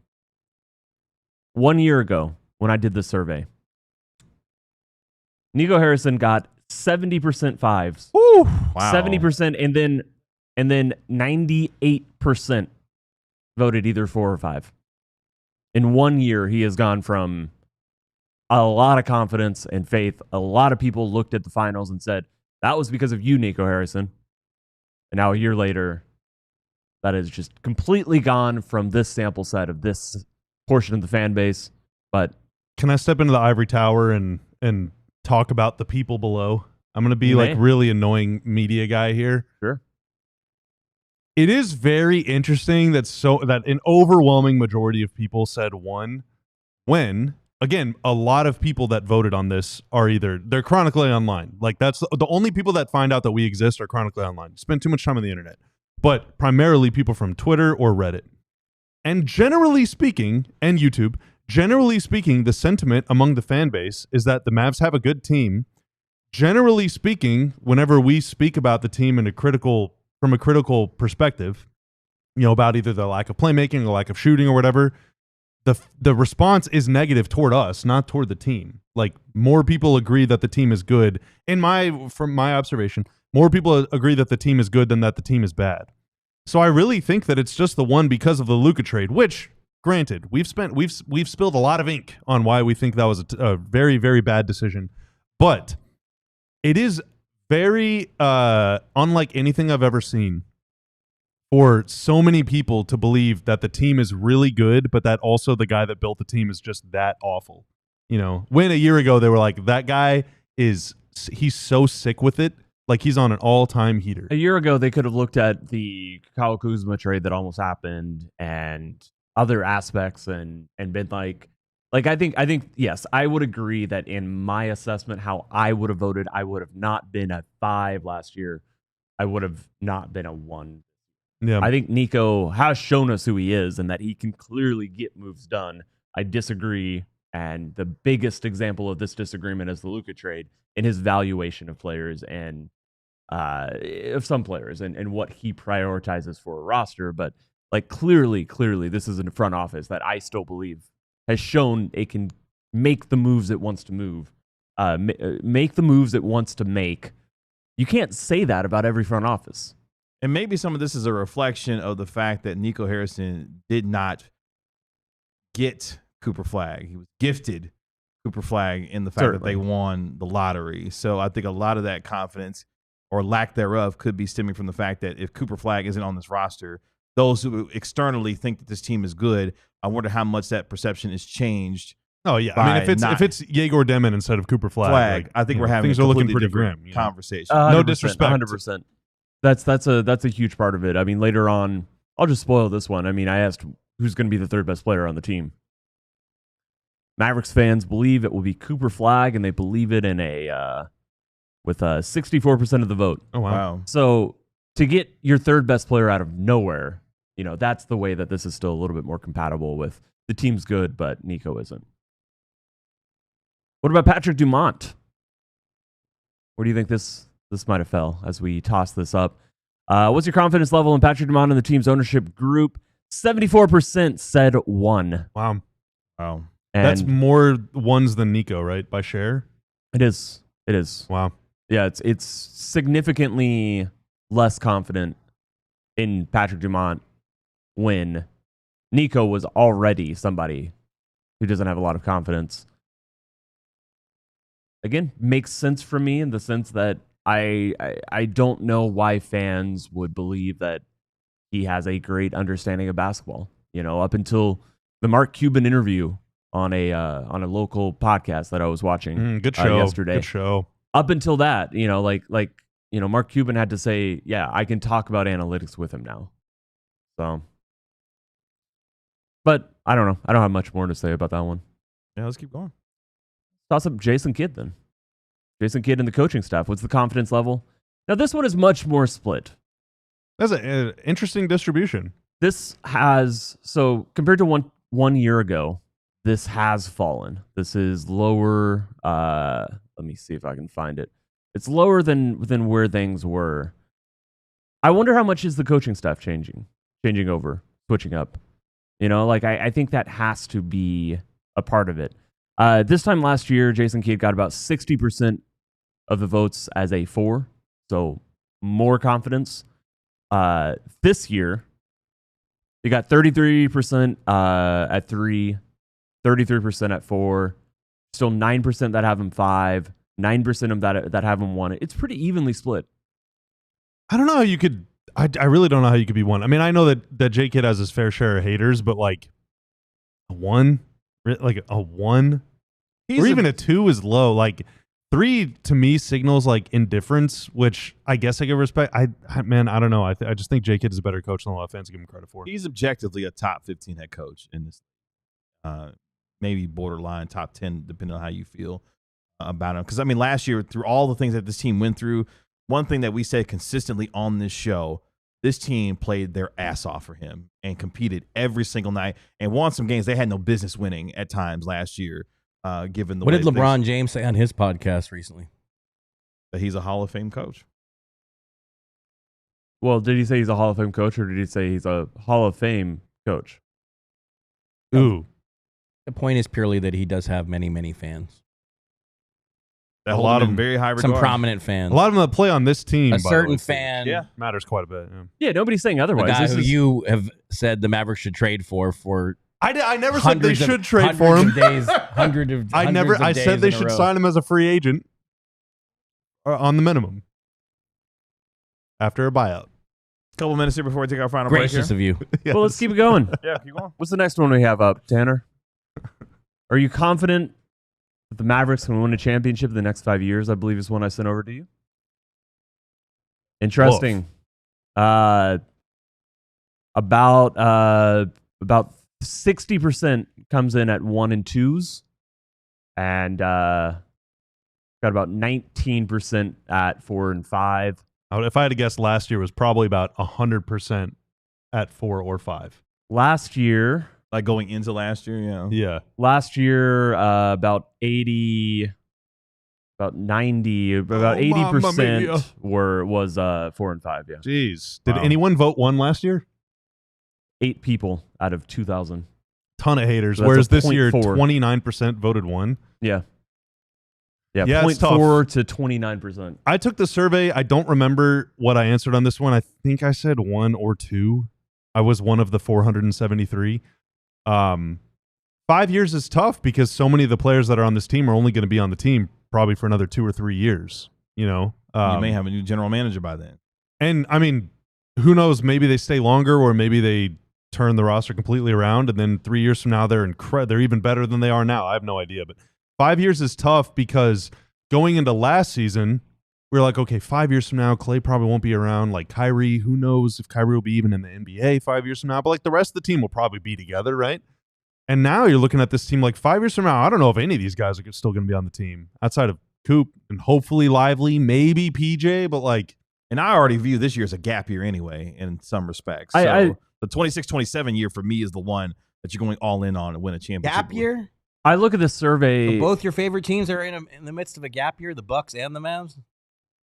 [SPEAKER 2] 1 year ago, when I did the survey, Nico Harrison got 70% 5s.
[SPEAKER 1] Woo, wow.
[SPEAKER 2] 70%, and then 98% voted either 4 or 5. In 1 year, he has gone from a lot of confidence and faith. A lot of people looked at the finals and said, that was because of you, Nico Harrison. And now a year later, that is just completely gone from this sample set of this portion of the fan base. But
[SPEAKER 3] Can I step into the ivory tower and talk about the people below? I'm going to be
[SPEAKER 2] You
[SPEAKER 3] like
[SPEAKER 2] may.
[SPEAKER 3] really annoying media guy here.
[SPEAKER 2] sure.
[SPEAKER 3] It is very interesting that an overwhelming majority of people said 1 when, again, a lot of people that voted on this are they're chronically online. Like that's the only people that find out that we exist are chronically online. You spend too much time on the internet. But primarily people from Twitter or Reddit. And generally speaking, and YouTube, generally speaking, the sentiment among the fan base is that the Mavs have a good team. Generally speaking, whenever we speak about the team from a critical perspective, about either the lack of playmaking or lack of shooting or whatever, the response is negative toward us, not toward the team. Like more people agree that the team is good. From my observation, more people agree that the team is good than that the team is bad. So I really think that it's just the 1 because of the Luka trade, which, granted, we've spilled a lot of ink on why we think that was a very, very bad decision. But it is very unlike anything I've ever seen for so many people to believe that the team is really good, but that also the guy that built the team is just that awful. When a year ago they were like, that guy he's so sick with it. Like he's on an all-time heater.
[SPEAKER 2] A year ago, they could have looked at the Kyle Kuzma trade that almost happened and other aspects and been like I think yes, I would agree that in my assessment, how I would have voted, I would have not been a 5 last year. I would have not been a 1.
[SPEAKER 3] Yeah.
[SPEAKER 2] I think Nico has shown us who he is and that he can clearly get moves done. I disagree. And the biggest example of this disagreement is the Luka trade and his valuation of players and of some players and what he prioritizes for a roster. But like clearly, this is a front office that I still believe has shown it can make the moves it wants to make the moves it wants to make. You can't say that about every front office.
[SPEAKER 1] And maybe some of this is a reflection of the fact that Nico Harrison did not get Cooper Flagg. He was gifted Cooper Flagg in the fact that they won the lottery. So I think a lot of that confidence or lack thereof could be stemming from the fact that if Cooper Flagg isn't on this roster, those who externally think that this team is good, I wonder how much that perception is changed.
[SPEAKER 3] Oh yeah, I mean if it's Yegor Demin instead of Cooper Flagg,
[SPEAKER 1] I think we're having
[SPEAKER 3] things
[SPEAKER 1] a
[SPEAKER 3] are looking
[SPEAKER 1] completely
[SPEAKER 3] pretty
[SPEAKER 1] different
[SPEAKER 3] grim.
[SPEAKER 1] conversation.
[SPEAKER 3] No disrespect.
[SPEAKER 2] 100%. That's a huge part of it. I mean, later on, I'll just spoil this one. I mean, I asked who's going to be the 3rd best player on the team. Mavericks fans believe it will be Cooper Flagg, and they believe it in with 64% of the vote.
[SPEAKER 3] Oh wow.
[SPEAKER 2] So to get your 3rd best player out of nowhere, that's the way that this is still a little bit more compatible with the team's good, but Nico isn't. What about Patrick Dumont? Where do you think this might have fell as we toss this up? What's your confidence level in Patrick Dumont and the team's ownership group? 74% said 1.
[SPEAKER 3] Wow.
[SPEAKER 2] And
[SPEAKER 3] That's more ones than Nico, right? By share?
[SPEAKER 2] It is.
[SPEAKER 3] Wow.
[SPEAKER 2] Yeah, it's significantly less confident in Patrick Dumont when Nico was already somebody who doesn't have a lot of confidence. Again, makes sense for me in the sense that I don't know why fans would believe that he has a great understanding of basketball. You know, up until the Mark Cuban interview on a local podcast that I was watching
[SPEAKER 3] Good show.
[SPEAKER 2] yesterday.
[SPEAKER 3] Good show.
[SPEAKER 2] Up until that, you know, Mark Cuban had to say, yeah, I can talk about analytics with him now. So, but I don't know. I don't have much more to say about that one.
[SPEAKER 1] Yeah, let's keep going.
[SPEAKER 2] Toss up Jason Kidd then. Jason Kidd and the coaching staff. What's the confidence level? Now, this one is much more split.
[SPEAKER 3] That's an interesting distribution.
[SPEAKER 2] This has, so compared to one year ago, this has fallen. This is lower. Let me see if I can find it. It's lower than where things were. I wonder how much is the coaching staff changing over, switching up. You know, like I think that has to be a part of it. This time last year, Jason Kidd got about 60% of the votes as a 4, so more confidence. This year, he got 33% at 3, 33% at 4, still 9% that have him 5, 9% of that have him 1. It's pretty evenly split.
[SPEAKER 3] I don't know how you could. I really don't know how you could be 1. I mean, I know that J Kidd has his fair share of haters, but like a 1, like a 1, or even a 2 is low. Like 3 to me signals like indifference, which I guess I give respect. I don't know. I just think J Kidd is a better coach than a lot of fans give him credit for.
[SPEAKER 1] He's objectively a top 15 head coach in this, maybe borderline top 10, depending on how you feel about him. Because I mean, last year, through all the things that this team went through, one thing that we said consistently on this show, this team played their ass off for him and competed every single night and won some games they had no business winning at times last year. Given the
[SPEAKER 4] what
[SPEAKER 1] way
[SPEAKER 4] did LeBron James say on his podcast recently?
[SPEAKER 1] That he's a Hall of Fame coach.
[SPEAKER 2] Well, did he say he's a Hall of Fame coach, or did he say he's a Hall of Fame coach?
[SPEAKER 3] Ooh.
[SPEAKER 4] The point is purely that he does have many, many fans.
[SPEAKER 1] A lot of them very high regard.
[SPEAKER 4] Some prominent fans.
[SPEAKER 3] A lot of them that play on this team.
[SPEAKER 4] A
[SPEAKER 3] by the
[SPEAKER 4] certain
[SPEAKER 3] way,
[SPEAKER 4] fan.
[SPEAKER 1] Yeah.
[SPEAKER 3] matters quite a bit.
[SPEAKER 2] Yeah, nobody's saying
[SPEAKER 4] The
[SPEAKER 2] otherwise.
[SPEAKER 4] guy
[SPEAKER 2] This
[SPEAKER 4] who
[SPEAKER 2] is-
[SPEAKER 4] you have said the Mavericks should trade for
[SPEAKER 3] I never said they
[SPEAKER 4] hundreds of-
[SPEAKER 3] should trade for
[SPEAKER 4] hundreds
[SPEAKER 3] him.
[SPEAKER 4] of days,
[SPEAKER 3] I said they should sign him as a free agent on the minimum after a buyout.
[SPEAKER 1] Couple minutes here before we take our final break
[SPEAKER 4] Gracious
[SPEAKER 1] here.
[SPEAKER 4] of you.
[SPEAKER 3] Yes.
[SPEAKER 2] Well, let's keep it going.
[SPEAKER 1] Yeah, keep going.
[SPEAKER 2] What's the next one we have up, Tanner? Are you confident that the Mavericks can win a championship in the next 5 years? I believe is one I sent over to you. Interesting. About 60% comes in at 1 and 2s, and got about 19% at 4 and 5.
[SPEAKER 3] If I had to guess, last year was probably about 100% at 4 or 5.
[SPEAKER 2] Last year,
[SPEAKER 1] Like going into last year, yeah.
[SPEAKER 3] Yeah.
[SPEAKER 2] about 80, about 90, about
[SPEAKER 3] Oh, mamma
[SPEAKER 2] 80%
[SPEAKER 3] mia.
[SPEAKER 2] was 4 and 5. Yeah,
[SPEAKER 3] Jeez. Did
[SPEAKER 1] Wow.
[SPEAKER 3] anyone vote 1 last year?
[SPEAKER 2] 8 people out of 2,000.
[SPEAKER 3] Ton of haters.
[SPEAKER 2] So that's
[SPEAKER 3] Whereas
[SPEAKER 2] a
[SPEAKER 3] this year,
[SPEAKER 2] 0.4.
[SPEAKER 3] 29% voted 1.
[SPEAKER 2] Yeah,
[SPEAKER 3] Yeah, it's tough.
[SPEAKER 2] 0.4 to 29%.
[SPEAKER 3] I took the survey. I don't remember what I answered on this one. I think I said 1 or 2. I was one of the 473. 5 years is tough because so many of the players that are on this team are only going to be on the team probably for another 2 or 3 years. You know,
[SPEAKER 1] You may have a new general manager by then.
[SPEAKER 3] and I mean, who knows? Maybe they stay longer, or maybe they turn the roster completely around, and then 3 years from now they're even better than they are now. I have no idea, but 5 years is tough because going into last season, we were like, okay, 5 years from now, Clay probably won't be around. Like Kyrie, who knows if Kyrie will be even in the NBA 5 years from now? But like the rest of the team will probably be together, right? And now you're looking at this team like 5 years from now, I don't know if any of these guys are still going to be on the team outside of Coop and hopefully Lively, maybe PJ, but like.
[SPEAKER 1] And I already view this year as a gap year anyway, in some respects. So the 26-27 year for me is the one that you're going all in on to win a championship.
[SPEAKER 4] Gap year?
[SPEAKER 2] I look at the survey.
[SPEAKER 4] So both your favorite teams are in the midst of a gap year, the Bucks and the Mavs?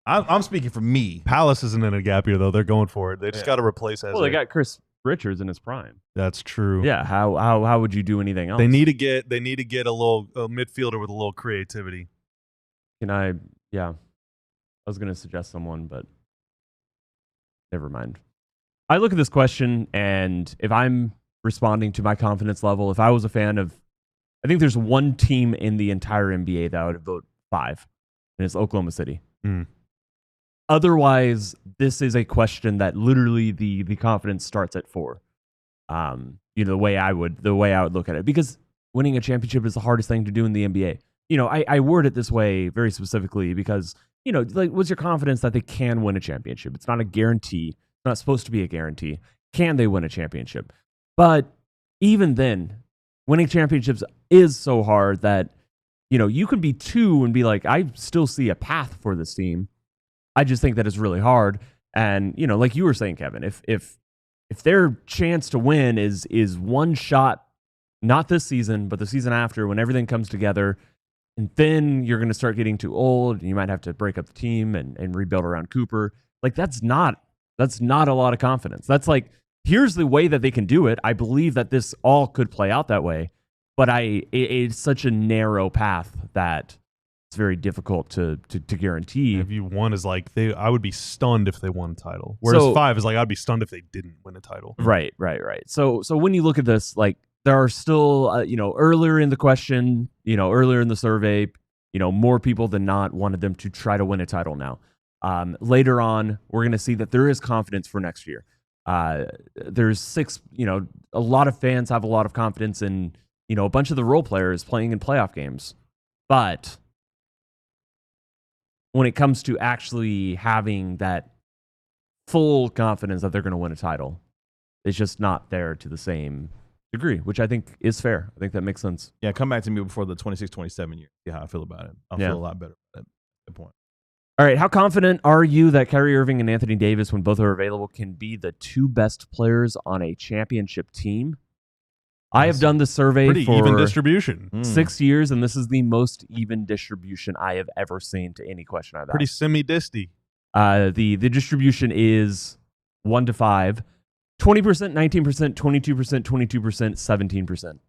[SPEAKER 1] I'm speaking for me.
[SPEAKER 3] Palace isn't in a gap year, though. They're going for it. They just got to replace Eze.
[SPEAKER 2] Well, they got Chris Richards in his prime.
[SPEAKER 3] That's true.
[SPEAKER 2] Yeah, how would you do anything else?
[SPEAKER 3] They need to get a midfielder with a little creativity.
[SPEAKER 2] I was going to suggest someone, but never mind. I look at this question, and if I'm responding to my confidence level, if I was a fan of, I think there's one team in the entire NBA that I would vote 5, and it's Oklahoma City. Otherwise, this is a question that literally the confidence starts at 4. The way I would look at it, because winning a championship is the hardest thing to do in the NBA. I word it this way very specifically because, what's your confidence that they can win a championship? It's not a guarantee. It's not supposed to be a guarantee. Can they win a championship? But even then, winning championships is so hard that, you could be 2 and be like, I still see a path for this team. I just think that it's really hard. And, like you were saying, Kevin, if their chance to win is one shot, not this season, but the season after, when everything comes together, and then you're going to start getting too old, and you might have to break up the team and rebuild around Cooper. Like, that's not a lot of confidence. That's like, here's the way that they can do it. I believe that this all could play out that way, but it's such a narrow path that it's very difficult to guarantee.
[SPEAKER 3] If you won is like I would be stunned if they won a title. Whereas 5 is like I'd be stunned if they didn't win a title.
[SPEAKER 2] Right. So when you look at this, like, there are still earlier in the question, earlier in the survey, more people than not wanted them to try to win a title now. Later on, we're going to see that there is confidence for next year. There's 6, a lot of fans have a lot of confidence in, a bunch of the role players playing in playoff games. But when it comes to actually having that full confidence that they're going to win a title, it's just not there to the same degree, which I think is fair. I think that makes sense.
[SPEAKER 1] Yeah, come back to me before the 26-27 year. See how I feel about it. I'll feel a lot better at that point.
[SPEAKER 2] All right, how confident are you that Kyrie Irving and Anthony Davis, when both are available, can be the 2 best players on a championship team? I have done the survey
[SPEAKER 3] pretty
[SPEAKER 2] for
[SPEAKER 3] even distribution.
[SPEAKER 2] 6 years, and this is the most even distribution I have ever seen to any question I've asked.
[SPEAKER 3] Pretty semi-disty.
[SPEAKER 2] The distribution is 1 to 5, 20%, 19%, 22%, 22%, 17%.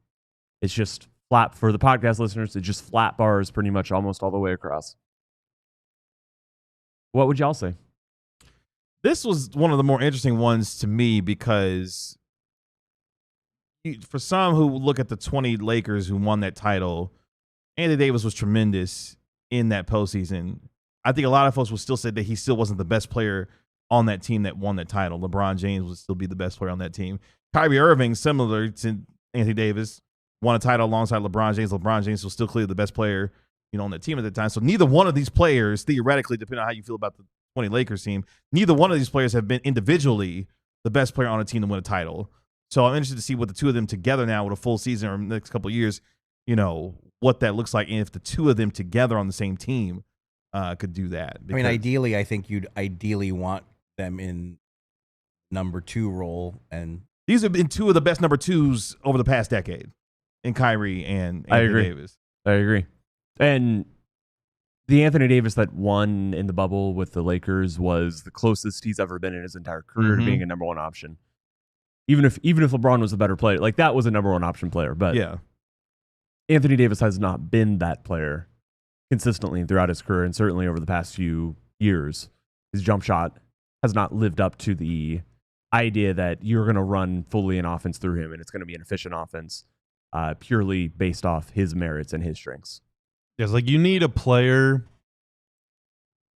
[SPEAKER 2] It's just flat for the podcast listeners. It's just flat bars pretty much almost all the way across. What would y'all say?
[SPEAKER 1] This was one of the more interesting ones to me because for some who look at the 20 Lakers who won that title, Anthony Davis was tremendous in that postseason. I think a lot of folks will still say that he still wasn't the best player on that team that won that title. LeBron James would still be the best player on that team. Kyrie Irving, similar to Anthony Davis, won a title alongside LeBron James. LeBron James was still clearly the best player, on that team at the time. So neither one of these players, theoretically, depending on how you feel about the 20 Lakers team, neither one of these players have been individually the best player on a team to win a title. So I'm interested to see what the 2 of them together now with a full season or next couple of years, what that looks like, and if the 2 of them together on the same team could do that.
[SPEAKER 4] Because, ideally, I think you'd want them in number 2 role, and
[SPEAKER 1] these have been 2 of the best number 2s over the past decade in Kyrie and Anthony Davis.
[SPEAKER 2] I agree. And the Anthony Davis that won in the bubble with the Lakers was the closest he's ever been in his entire career to being a number 1 option. Even if LeBron was a better player, like, that was a number 1 option player. But
[SPEAKER 1] yeah,
[SPEAKER 2] Anthony Davis has not been that player consistently throughout his career, and certainly over the past few years. His jump shot has not lived up to the idea that you're going to run fully an offense through him, and it's going to be an efficient offense purely based off his merits and his strengths.
[SPEAKER 3] It's like you need a player,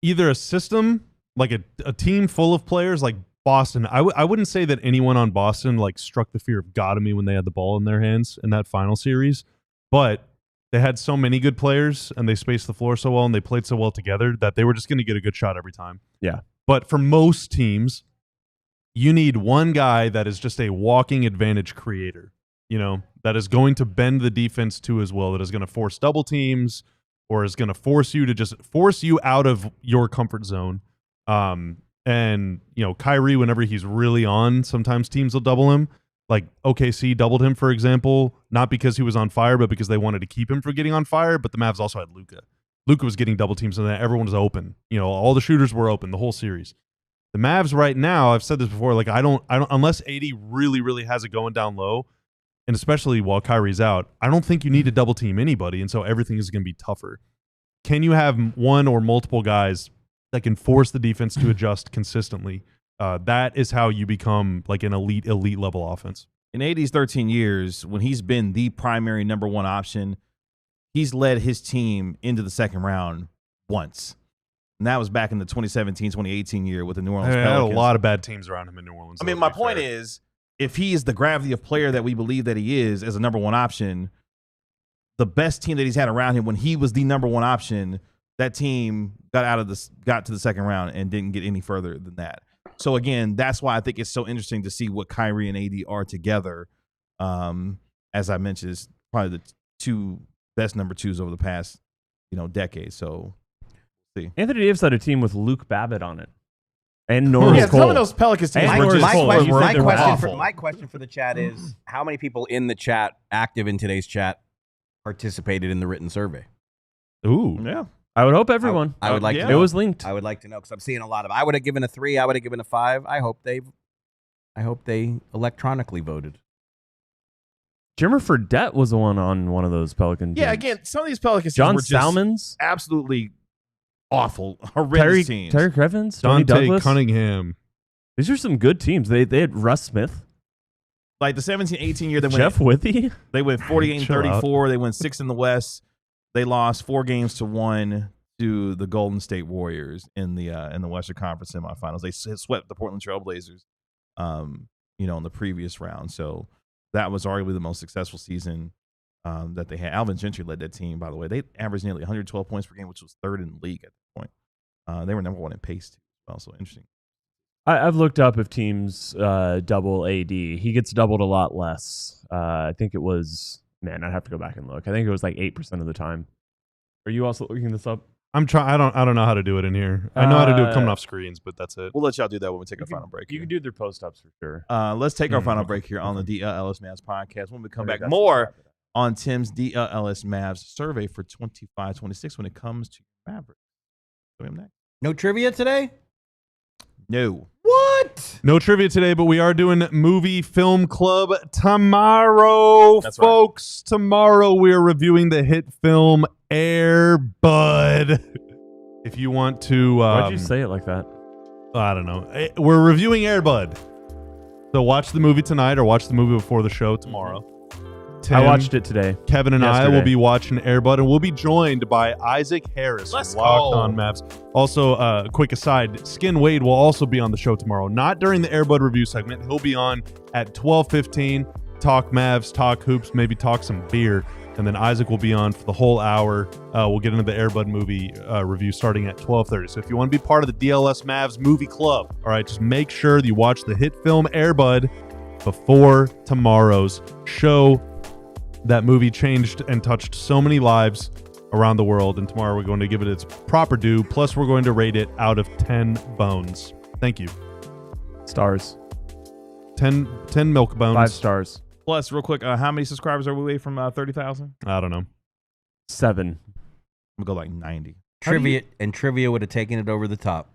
[SPEAKER 3] either a system, like a team full of players like Boston. I wouldn't say that anyone on Boston like struck the fear of God in me when they had the ball in their hands in that final series, but they had so many good players and they spaced the floor so well and they played so well together that they were just going to get a good shot every time.
[SPEAKER 2] Yeah.
[SPEAKER 3] But for most teams, you need one guy that is just a walking advantage creator, that is going to bend the defense to his will, that is going to force double teams or is going to force you out of your comfort zone. And, Kyrie, whenever he's really on, sometimes teams will double him. Like OKC doubled him, for example, not because he was on fire, but because they wanted to keep him from getting on fire. But the Mavs also had Luka. Luka was getting double teams, and then everyone was open. All the shooters were open the whole series. The Mavs right now, I've said this before, like I don't unless AD really, really has it going down low, and especially while Kyrie's out, I don't think you need to double team anybody, and so everything is going to be tougher. Can you have one or multiple guys that can force the defense to adjust consistently? That is how you become like an elite level offense.
[SPEAKER 1] In AD's 13 years, when he's been the primary number one option, he's led his team into the second round once. And that was back in the 2017-2018 year with the New Orleans Pelicans.
[SPEAKER 3] Had a lot of bad teams around him in New Orleans.
[SPEAKER 1] I mean, my point is, if he is the gravity of player that we believe that he is as a number one option, the best team that he's had around him when he was the number one option, that team got to the second round and didn't get any further than that. So again, that's why I think it's so interesting to see what Kyrie and AD are together. As I mentioned, it's probably the two best number twos over the past, decade. So. See.
[SPEAKER 2] Anthony Davis had a team with Luke Babbitt on it, and Norris Cole.
[SPEAKER 1] Some of those Pelicans teams were just
[SPEAKER 4] my question for the chat is: how many people in the chat, active in today's chat, participated in the written survey?
[SPEAKER 3] Ooh,
[SPEAKER 1] yeah.
[SPEAKER 2] I would hope everyone.
[SPEAKER 4] I would like to
[SPEAKER 2] know.
[SPEAKER 4] know.
[SPEAKER 2] It was linked.
[SPEAKER 4] I would like to know because I'm seeing a lot of. I would have given a 3. I would have given a 5. I hope they electronically voted.
[SPEAKER 2] Jimmer Fredette was the one on one of those Pelican teams.
[SPEAKER 1] Yeah, again, some of these Pelicans
[SPEAKER 2] John
[SPEAKER 1] teams were
[SPEAKER 2] Salmons,
[SPEAKER 1] absolutely awful, horrendous teams.
[SPEAKER 2] Terry Crevens, Tony
[SPEAKER 3] Dante
[SPEAKER 2] Douglas.
[SPEAKER 3] Cunningham.
[SPEAKER 2] These are some good teams. They had Russ Smith.
[SPEAKER 1] Like the 17-18 year,
[SPEAKER 2] Jeff Withey.
[SPEAKER 1] They went 48-34. They went 6 in the West. They lost 4 games to 1 to the Golden State Warriors in the Western Conference semifinals. They swept the Portland Trailblazers, in the previous round. So that was arguably the most successful season that they had. Alvin Gentry led that team, by the way. They averaged nearly 112 points per game, which was 3rd in the league at the point. They were number 1 in pace, too. Also interesting.
[SPEAKER 2] I've looked up if teams double AD. He gets doubled a lot less. I think it was, I'd have to go back and look. I think it was like 8% of the time. Are you also looking this up?
[SPEAKER 3] I'm trying. I don't know how to do it in here. I know how to do it coming off screens, but that's it.
[SPEAKER 1] We'll let y'all do that when we take our final break.
[SPEAKER 2] You can do their post-ups for sure.
[SPEAKER 1] Let's take our final break here on the DLLS Mavs podcast. When we come back, more on Tim's DLLS Mavs survey for 25-26 when it comes to Mavericks.
[SPEAKER 4] No trivia today?
[SPEAKER 1] No.
[SPEAKER 4] What?
[SPEAKER 3] No trivia today, but we are doing Movie Film Club tomorrow,
[SPEAKER 1] That's
[SPEAKER 3] folks. Right. Tomorrow we are reviewing the hit film Air Bud. If you want to...
[SPEAKER 2] Why'd you say it like that?
[SPEAKER 3] I don't know. We're reviewing Air Bud. So watch the movie tonight or watch the movie before the show tomorrow. Tim,
[SPEAKER 2] I watched it today.
[SPEAKER 3] Kevin and I will be watching Air Bud, and we'll be joined by Isaac Harris.
[SPEAKER 1] Let's
[SPEAKER 3] Locked
[SPEAKER 1] go.
[SPEAKER 3] On Mavs. Also, quick aside, Skin Wade will also be on the show tomorrow. Not during the Air Bud review segment. He'll be on at 12:15. Talk Mavs, talk hoops, maybe talk some beer. And then Isaac will be on for the whole hour. We'll get into the Air Bud movie review starting at 12:30. So if you want to be part of the DLS Mavs movie club, all right, just make sure that you watch the hit film Air Bud before tomorrow's show. That movie changed and touched so many lives around the world, and tomorrow we're going to give it its proper due. Plus, we're going to rate it out of 10 bones. Thank you.
[SPEAKER 2] Stars.
[SPEAKER 3] 10 milk bones.
[SPEAKER 2] 5 stars.
[SPEAKER 1] Plus, real quick, how many subscribers are we away from 30,000?
[SPEAKER 3] I don't know.
[SPEAKER 2] 7.
[SPEAKER 1] I'm going to go like 90.
[SPEAKER 4] Trivia would have taken it over the top.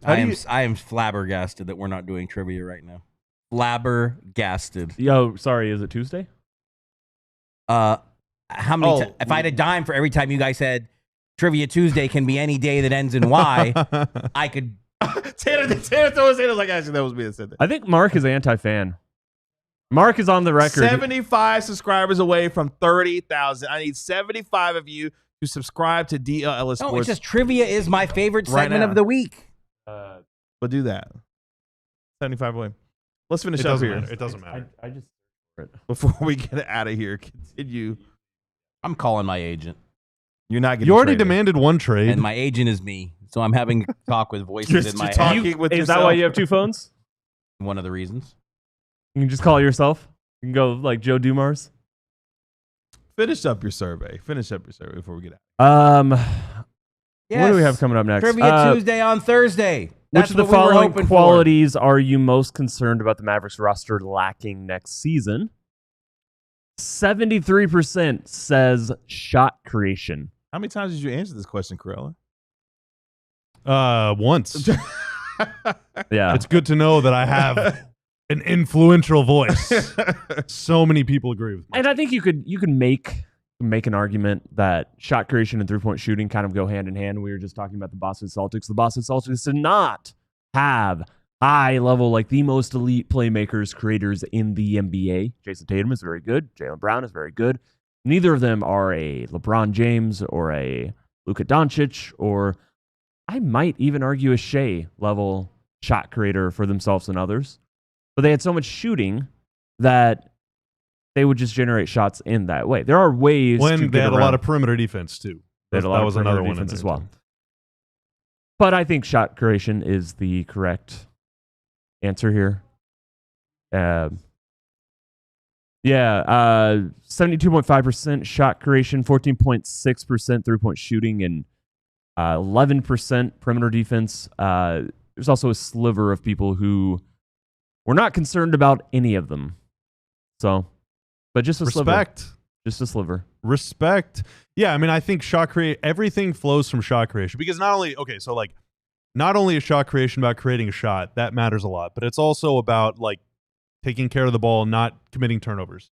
[SPEAKER 4] I am flabbergasted that we're not doing trivia right now. Flabbergasted.
[SPEAKER 2] Yo, sorry, is it Tuesday?
[SPEAKER 4] How many? If I had a dime for every time you guys said Trivia Tuesday can be any day that ends in Y, I could.
[SPEAKER 1] Tanner throws it like, actually, that was me that said that.
[SPEAKER 2] I think Mark is anti-fan. Mark is on the record.
[SPEAKER 1] 75 subscribers away from 30,000. I need 75 of you to subscribe to DLLS Sports.
[SPEAKER 4] No, it's just trivia is my favorite segment of the week.
[SPEAKER 1] But do that. 75 away. Let's finish
[SPEAKER 3] It
[SPEAKER 1] up
[SPEAKER 3] doesn't
[SPEAKER 1] here.
[SPEAKER 3] matter. It doesn't matter.
[SPEAKER 2] I just
[SPEAKER 1] Before we get out of here, continue.
[SPEAKER 4] I'm calling my agent,
[SPEAKER 1] You're not getting
[SPEAKER 3] You already
[SPEAKER 1] traded.
[SPEAKER 3] demanded one trade.
[SPEAKER 4] and my agent is me. So I'm having a talk with voices in my head.
[SPEAKER 1] talking with
[SPEAKER 2] Is
[SPEAKER 1] yourself.
[SPEAKER 2] that why you have 2 phones?
[SPEAKER 4] One of the reasons.
[SPEAKER 2] You can just call yourself. You can go like Joe Dumars.
[SPEAKER 1] Finish up your survey. Before we get out.
[SPEAKER 2] What do we have coming up next?
[SPEAKER 4] Trivia Tuesday on Thursday. That's
[SPEAKER 2] Which of the
[SPEAKER 4] what we were
[SPEAKER 2] following
[SPEAKER 4] hoping
[SPEAKER 2] qualities are you most concerned about the Mavericks roster lacking next season? 73% says shot creation.
[SPEAKER 1] How many times did you answer this question, Corella?
[SPEAKER 3] Once.
[SPEAKER 2] Yeah.
[SPEAKER 3] It's good to know that I have an influential voice. So many people agree with me.
[SPEAKER 2] And I think you could make an argument that shot creation and three-point shooting kind of go hand in hand. We were just talking about the Boston Celtics. The Boston Celtics did not have high level, like the most elite playmakers, creators in the NBA. Jason Tatum is very good. Jaylen Brown is very good. Neither of them are a LeBron James or a Luka Doncic, or I might even argue a Shea level shot creator for themselves and others. But they had so much shooting that they would just generate shots in that way. There are ways to
[SPEAKER 3] when they
[SPEAKER 2] get
[SPEAKER 3] had
[SPEAKER 2] around.
[SPEAKER 3] a lot of perimeter defense too.
[SPEAKER 2] They had a lot
[SPEAKER 3] That
[SPEAKER 2] of
[SPEAKER 3] was another
[SPEAKER 2] perimeter
[SPEAKER 3] one in
[SPEAKER 2] defense
[SPEAKER 3] there,
[SPEAKER 2] as well.
[SPEAKER 3] too.
[SPEAKER 2] But I think shot creation is the correct answer here. 72.5% shot creation, 14.6% three-point shooting, and 11% perimeter defense. There's also a sliver of people who were not concerned about any of them. So, but just a
[SPEAKER 3] Respect.
[SPEAKER 2] sliver. Just a sliver.
[SPEAKER 3] Respect. Yeah, I mean, I think everything flows from shot creation because not only is shot creation about creating a shot, that matters a lot, but it's also about like taking care of the ball, not committing turnovers,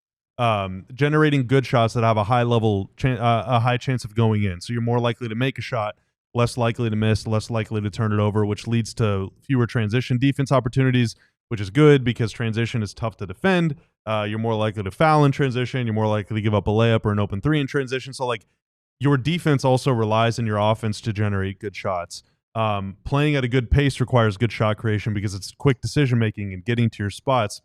[SPEAKER 3] generating good shots that have a high level, a high chance of going in. So you're more likely to make a shot, less likely to miss, less likely to turn it over, which leads to fewer transition defense opportunities, which is good because transition is tough to defend. You're more likely to foul in transition. You're more likely to give up a layup or an open three in transition. So like your defense also relies on your offense to generate good shots. Playing at a good pace requires good shot creation because it's quick decision making and getting to your spots.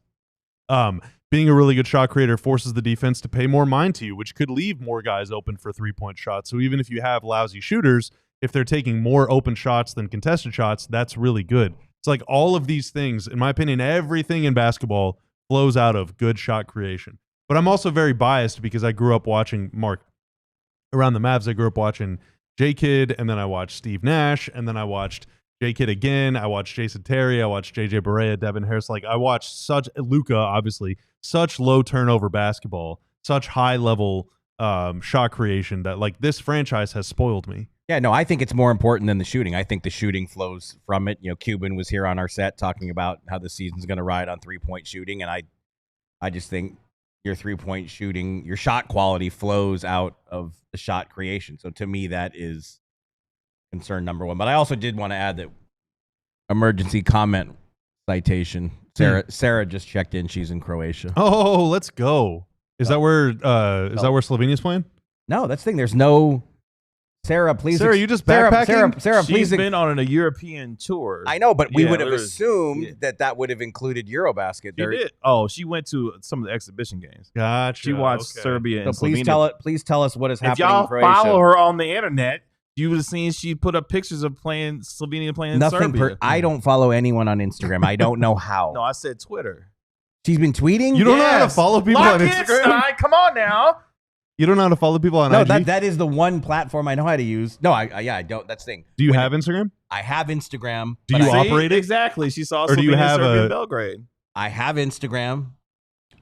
[SPEAKER 3] Being a really good shot creator forces the defense to pay more mind to you, which could leave more guys open for three-point shots. So even if you have lousy shooters, if they're taking more open shots than contested shots, that's really good. It's like all of these things, in my opinion, everything in basketball flows out of good shot creation. But I'm also very biased because I grew up watching around the Mavs. I grew up watching J-Kidd, and then I watched Steve Nash, and then I watched J-Kidd again. I watched Jason Terry. I watched JJ Barea, Devin Harris. Like I watched Luka, obviously, such low turnover basketball, such high level shot creation that like this franchise has spoiled me.
[SPEAKER 4] Yeah, no, I think it's more important than the shooting. I think the shooting flows from it. You know, Cuban was here on our set talking about how the season's going to ride on three-point shooting, and I just think your three-point shooting, your shot quality flows out of the shot creation. So to me, that is concern number one. But I also did want to add that emergency comment citation. Sarah just checked in. She's in Croatia.
[SPEAKER 3] Oh, let's go. Is that where Slovenia's playing?
[SPEAKER 4] No, that's the thing. There's no Sarah, please.
[SPEAKER 3] Sarah, you just backpacking?
[SPEAKER 4] Sarah,
[SPEAKER 1] She's
[SPEAKER 4] please.
[SPEAKER 1] been on a European tour.
[SPEAKER 4] I know, but we
[SPEAKER 1] Yeah,
[SPEAKER 4] would have
[SPEAKER 1] there was-
[SPEAKER 4] assumed that would have included Eurobasket.
[SPEAKER 1] She did. Oh, she went to some of the exhibition games.
[SPEAKER 3] Gotcha.
[SPEAKER 1] She watched
[SPEAKER 3] Okay.
[SPEAKER 1] Serbia
[SPEAKER 4] So
[SPEAKER 1] and
[SPEAKER 4] please
[SPEAKER 1] Slovenia.
[SPEAKER 4] tell us what is
[SPEAKER 1] If
[SPEAKER 4] happening
[SPEAKER 1] y'all
[SPEAKER 4] in Croatia.
[SPEAKER 1] follow her on the internet, you would have seen she put up pictures of playing Slovenia playing Serbia.
[SPEAKER 4] I don't follow anyone on Instagram. I don't know how.
[SPEAKER 1] No, I said Twitter.
[SPEAKER 4] She's been tweeting.
[SPEAKER 3] You don't know how to
[SPEAKER 1] Yes.
[SPEAKER 3] follow people
[SPEAKER 1] Lock
[SPEAKER 3] on
[SPEAKER 1] in,
[SPEAKER 3] Instagram?
[SPEAKER 1] Stein. Come on now.
[SPEAKER 3] You don't know how to follow people on
[SPEAKER 4] No,
[SPEAKER 3] IG?
[SPEAKER 4] that is the one platform I know how to use. No, I don't. That's the thing.
[SPEAKER 3] Do you have Instagram?
[SPEAKER 4] I have Instagram.
[SPEAKER 3] Do
[SPEAKER 4] but
[SPEAKER 3] you
[SPEAKER 4] I,
[SPEAKER 3] operate it?
[SPEAKER 1] Exactly. She saw
[SPEAKER 3] Or do you
[SPEAKER 1] Slovenia,
[SPEAKER 3] have
[SPEAKER 1] Serbia,
[SPEAKER 3] a-
[SPEAKER 1] and Belgrade.
[SPEAKER 4] I have Instagram.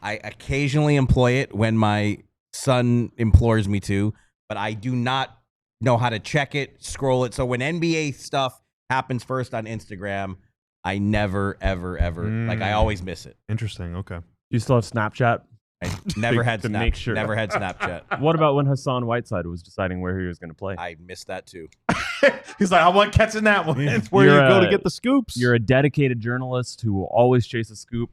[SPEAKER 4] I occasionally employ it when my son implores me to, but I do not know how to check it, scroll it. So when NBA stuff happens first on Instagram, I never, ever, like I always miss it.
[SPEAKER 3] Interesting. Okay.
[SPEAKER 2] You still have Snapchat?
[SPEAKER 4] I never had
[SPEAKER 2] to make sure.
[SPEAKER 4] Never had Snapchat.
[SPEAKER 2] What about when Hassan Whiteside was deciding where he was going to play?
[SPEAKER 4] I missed that too.
[SPEAKER 1] He's like, I wasn't catching that one.
[SPEAKER 3] It's where
[SPEAKER 2] You're
[SPEAKER 3] you go
[SPEAKER 2] a-
[SPEAKER 3] to get the scoops.
[SPEAKER 2] You're a dedicated journalist who will always chase a scoop,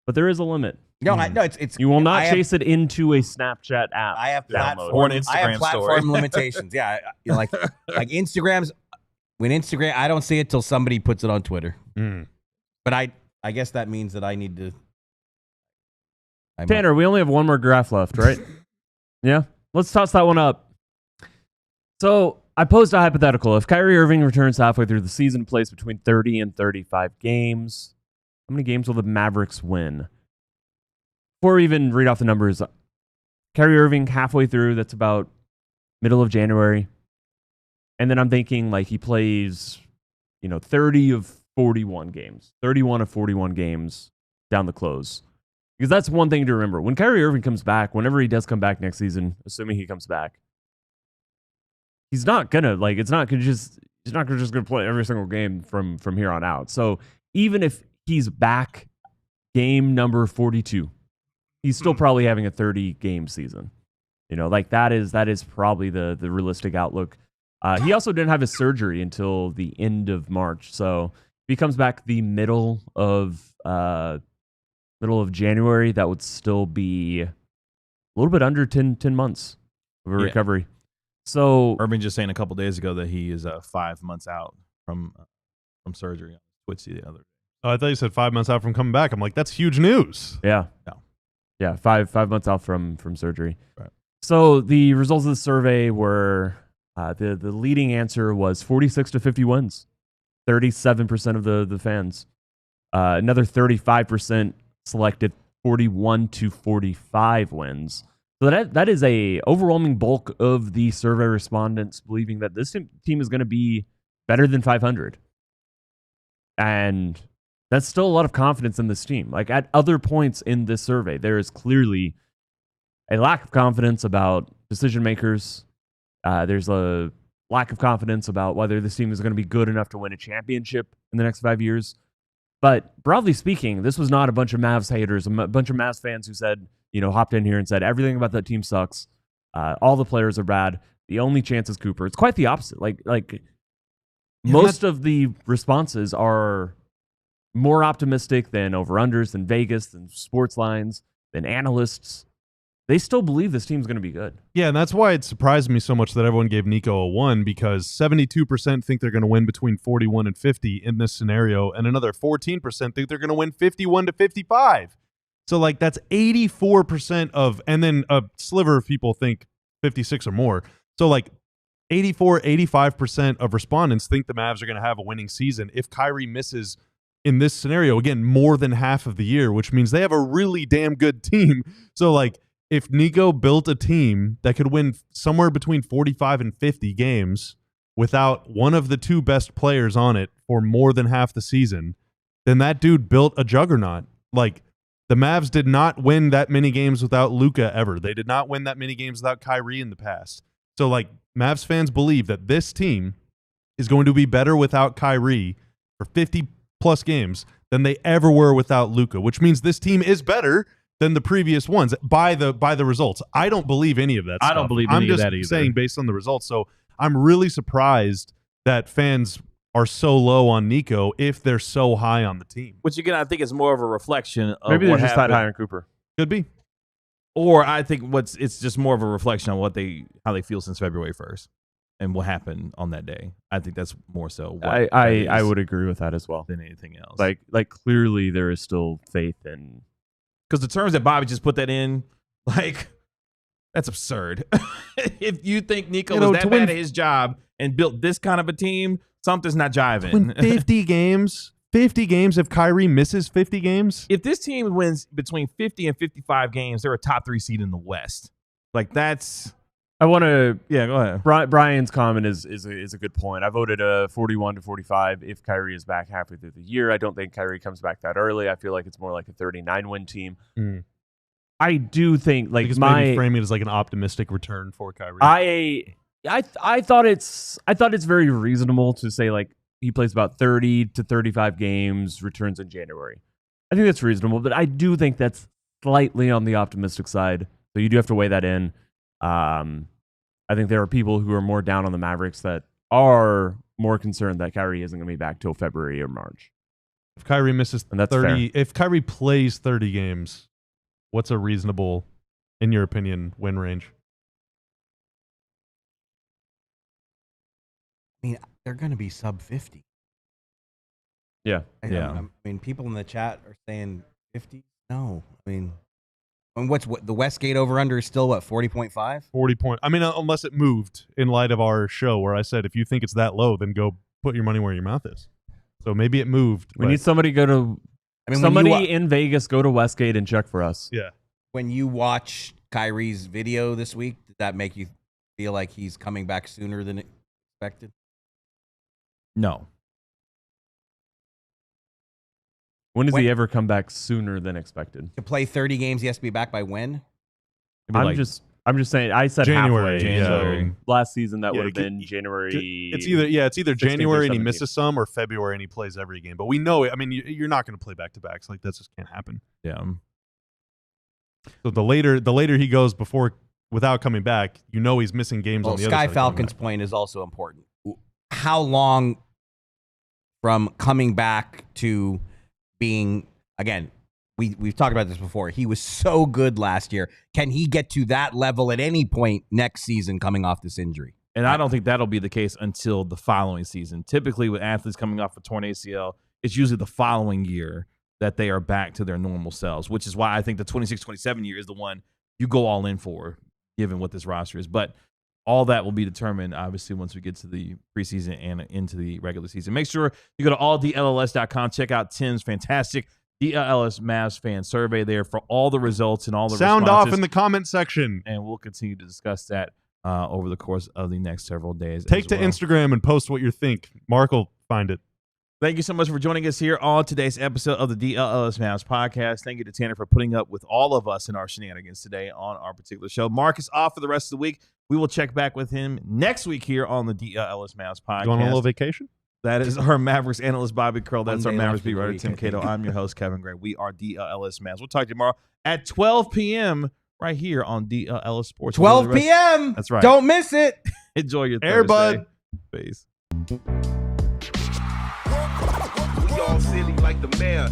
[SPEAKER 2] but there is a limit.
[SPEAKER 4] No, it's
[SPEAKER 2] You will not
[SPEAKER 4] I have-
[SPEAKER 2] chase it into a Snapchat app.
[SPEAKER 4] I have
[SPEAKER 2] download.
[SPEAKER 1] Or an
[SPEAKER 4] I
[SPEAKER 1] Instagram
[SPEAKER 4] have platform
[SPEAKER 1] story.
[SPEAKER 4] limitations. Yeah, like Instagram's. When Instagram, I don't see it till somebody puts it on Twitter.
[SPEAKER 3] Mm.
[SPEAKER 4] But I guess that means that I need to.
[SPEAKER 2] Tanner, we only have one more graph left, right? Yeah. Let's toss that one up. So I posed a hypothetical. If Kyrie Irving returns halfway through the season, plays between 30 and 35 games, how many games will the Mavericks win? Before we even read off the numbers, Kyrie Irving halfway through, that's about middle of January. And then I'm thinking like he plays, 30 of 41 games, 31 of 41 games down the close. Because that's one thing to remember. When Kyrie Irving comes back, whenever he does come back next season, assuming he comes back, he's not gonna, it's not gonna just he's not just going to play every single game from here on out. So even if he's back game number 42, he's still probably having a 30-game season. Like that is probably the realistic outlook. He also didn't have his surgery until the end of March. So if he comes back the middle of January, that would still be a little bit under 10 months of a recovery. So
[SPEAKER 1] Urban just saying a couple days ago that he is 5 months out from surgery on Twitch the other day.
[SPEAKER 3] Oh, I thought you said 5 months out from coming back. I'm like, that's huge news.
[SPEAKER 2] Yeah.
[SPEAKER 1] No.
[SPEAKER 2] Yeah, 5 months out from surgery.
[SPEAKER 1] Right.
[SPEAKER 2] So the results of the survey were the leading answer was 46 to 50 wins, 37% of the fans. Another 35% selected 41 to 45 wins. So that is a overwhelming bulk of the survey respondents believing that this team is going to be better than 500. And that's still a lot of confidence in this team. Like at other points in this survey, there is clearly a lack of confidence about decision makers. There's a lack of confidence about whether this team is going to be good enough to win a championship in the next 5 years. But broadly speaking, this was not a bunch of Mavs haters, a bunch of Mavs fans who said, hopped in here and said everything about that team sucks. All the players are bad. The only chance is Cooper. It's quite the opposite. Most of the responses are more optimistic than over-unders, than Vegas, than sports lines, than analysts. They still believe this team's going to be good.
[SPEAKER 3] Yeah, and that's why it surprised me so much that everyone gave Nico a 1, because 72% think they're going to win between 41 and 50 in this scenario, and another 14% think they're going to win 51 to 55. So, that's 84% of, and then a sliver of people think 56 or more. So, 84, 85% of respondents think the Mavs are going to have a winning season if Kyrie misses in this scenario, again, more than half of the year, which means they have a really damn good team. So, if Nico built a team that could win somewhere between 45 and 50 games without one of the two best players on it for more than half the season, then that dude built a juggernaut. The Mavs did not win that many games without Luka ever. They did not win that many games without Kyrie in the past. So, Mavs fans believe that this team is going to be better without Kyrie for 50-plus games than they ever were without Luka, which means this team is better than the previous ones by the results. I don't believe any of that stuff.
[SPEAKER 1] I don't believe any of that either.
[SPEAKER 3] I'm just saying based on the results. So I'm really surprised that fans are so low on Nico if they're so high on the team.
[SPEAKER 1] Which, again, I think is more of a reflection of
[SPEAKER 2] Maybe they're
[SPEAKER 1] what
[SPEAKER 2] just
[SPEAKER 1] happened.
[SPEAKER 2] that high on Cooper.
[SPEAKER 3] Could be.
[SPEAKER 1] Or I think it's just more of a reflection on how they feel since February 1st and what happened on that day. I think that's more so what
[SPEAKER 2] I would agree with that as well.
[SPEAKER 1] Than anything else.
[SPEAKER 2] Clearly there is still faith in,
[SPEAKER 1] because the terms that Bobby just put that in, that's absurd. If you think Nico was that bad at his job and built this kind of a team, something's not jiving.
[SPEAKER 3] Win 50 games. 50 games if Kyrie misses 50 games?
[SPEAKER 1] If this team wins between 50 and 55 games, they're a top 3 seed in the West. That's...
[SPEAKER 2] I want to...
[SPEAKER 1] Yeah, go ahead.
[SPEAKER 2] Brian's comment is a good point. I voted 41 to 45 if Kyrie is back halfway through the year. I don't think Kyrie comes back that early. I feel like it's more like a 39-win team. I do think
[SPEAKER 3] because maybe framing it as an optimistic return for Kyrie.
[SPEAKER 2] I thought it's very reasonable to say he plays about 30 to 35 games, returns in January. I think that's reasonable, but I do think that's slightly on the optimistic side. So you do have to weigh that in. I think there are people who are more down on the Mavericks that are more concerned that Kyrie isn't going to be back till February or March.
[SPEAKER 3] If Kyrie misses
[SPEAKER 2] and that's
[SPEAKER 3] 30,
[SPEAKER 2] fair.
[SPEAKER 3] If Kyrie plays 30 games, what's a reasonable, in your opinion, win range?
[SPEAKER 4] I mean, they're going to be sub 50.
[SPEAKER 2] Yeah.
[SPEAKER 4] I mean, people in the chat are saying 50. No, I mean, what's the Westgate over under is still 40.5?
[SPEAKER 3] 40 point. I mean, unless it moved in light of our show where I said if you think it's that low, then go put your money where your mouth is. So maybe it moved.
[SPEAKER 2] We need somebody in Vegas go to Westgate and check for us.
[SPEAKER 3] Yeah.
[SPEAKER 4] When you watch Kyrie's video this week, did that make you feel like he's coming back sooner than expected?
[SPEAKER 1] No.
[SPEAKER 2] When does he ever come back sooner than expected?
[SPEAKER 4] To play 30 games, he has to be back by when?
[SPEAKER 2] I'm just saying. I said
[SPEAKER 3] January.
[SPEAKER 2] halfway. So last season that
[SPEAKER 3] Yeah,
[SPEAKER 2] would have been January.
[SPEAKER 3] It's either
[SPEAKER 2] 16th or
[SPEAKER 3] January and he
[SPEAKER 2] 17th.
[SPEAKER 3] misses some, or February and he plays every game. But we know it. I mean, you're not going to play back to backs. Like that just can't happen.
[SPEAKER 1] Yeah.
[SPEAKER 3] So the later he goes without coming back, he's missing games
[SPEAKER 4] Well,
[SPEAKER 3] on the other
[SPEAKER 4] Sky
[SPEAKER 3] side. of
[SPEAKER 4] Falcon's
[SPEAKER 3] coming
[SPEAKER 4] point is also important. How long from coming back to being, again, we've talked about this before. He was so good last year. Can he get to that level at any point next season coming off this injury?
[SPEAKER 1] And I don't think that'll be the case until the following season. Typically, with athletes coming off a torn ACL, it's usually the following year that they are back to their normal selves, which is why I think the 26-27 year is the one you go all in for, given what this roster is. But all that will be determined, obviously, once we get to the preseason and into the regular season. Make sure you go to alldlls.com, check out Tim's fantastic DLLS Mavs fan survey there for all the results and all the
[SPEAKER 3] Sound
[SPEAKER 1] responses.
[SPEAKER 3] off in the comment section.
[SPEAKER 1] And we'll continue to discuss that over the course of the next several days.
[SPEAKER 3] Take to Instagram and post what you think. Mark will find it.
[SPEAKER 1] Thank you so much for joining us here on today's episode of the DLLS Mavs podcast. Thank you to Tanner for putting up with all of us in our shenanigans today on our particular show. Mark is off for the rest of the week. We will check back with him next week here on the DLLS Mavs podcast.
[SPEAKER 3] Going on a little vacation?
[SPEAKER 1] That is our Mavericks analyst, Bobby Curl. That's our
[SPEAKER 4] One day
[SPEAKER 1] Mavericks
[SPEAKER 4] left
[SPEAKER 1] beat
[SPEAKER 4] of the
[SPEAKER 1] writer,
[SPEAKER 4] week,
[SPEAKER 1] Tim
[SPEAKER 4] I think.
[SPEAKER 1] Cato. I'm your host, Kevin Gray. We are DLLS Mavs. We'll talk to you tomorrow at 12 p.m. right here on DLLS Sports.
[SPEAKER 4] 12 p.m.
[SPEAKER 1] That's right.
[SPEAKER 4] Don't miss it.
[SPEAKER 1] Enjoy your
[SPEAKER 3] Air
[SPEAKER 1] Thursday.
[SPEAKER 3] Bud.
[SPEAKER 1] Peace.
[SPEAKER 5] We all silly like the mayor.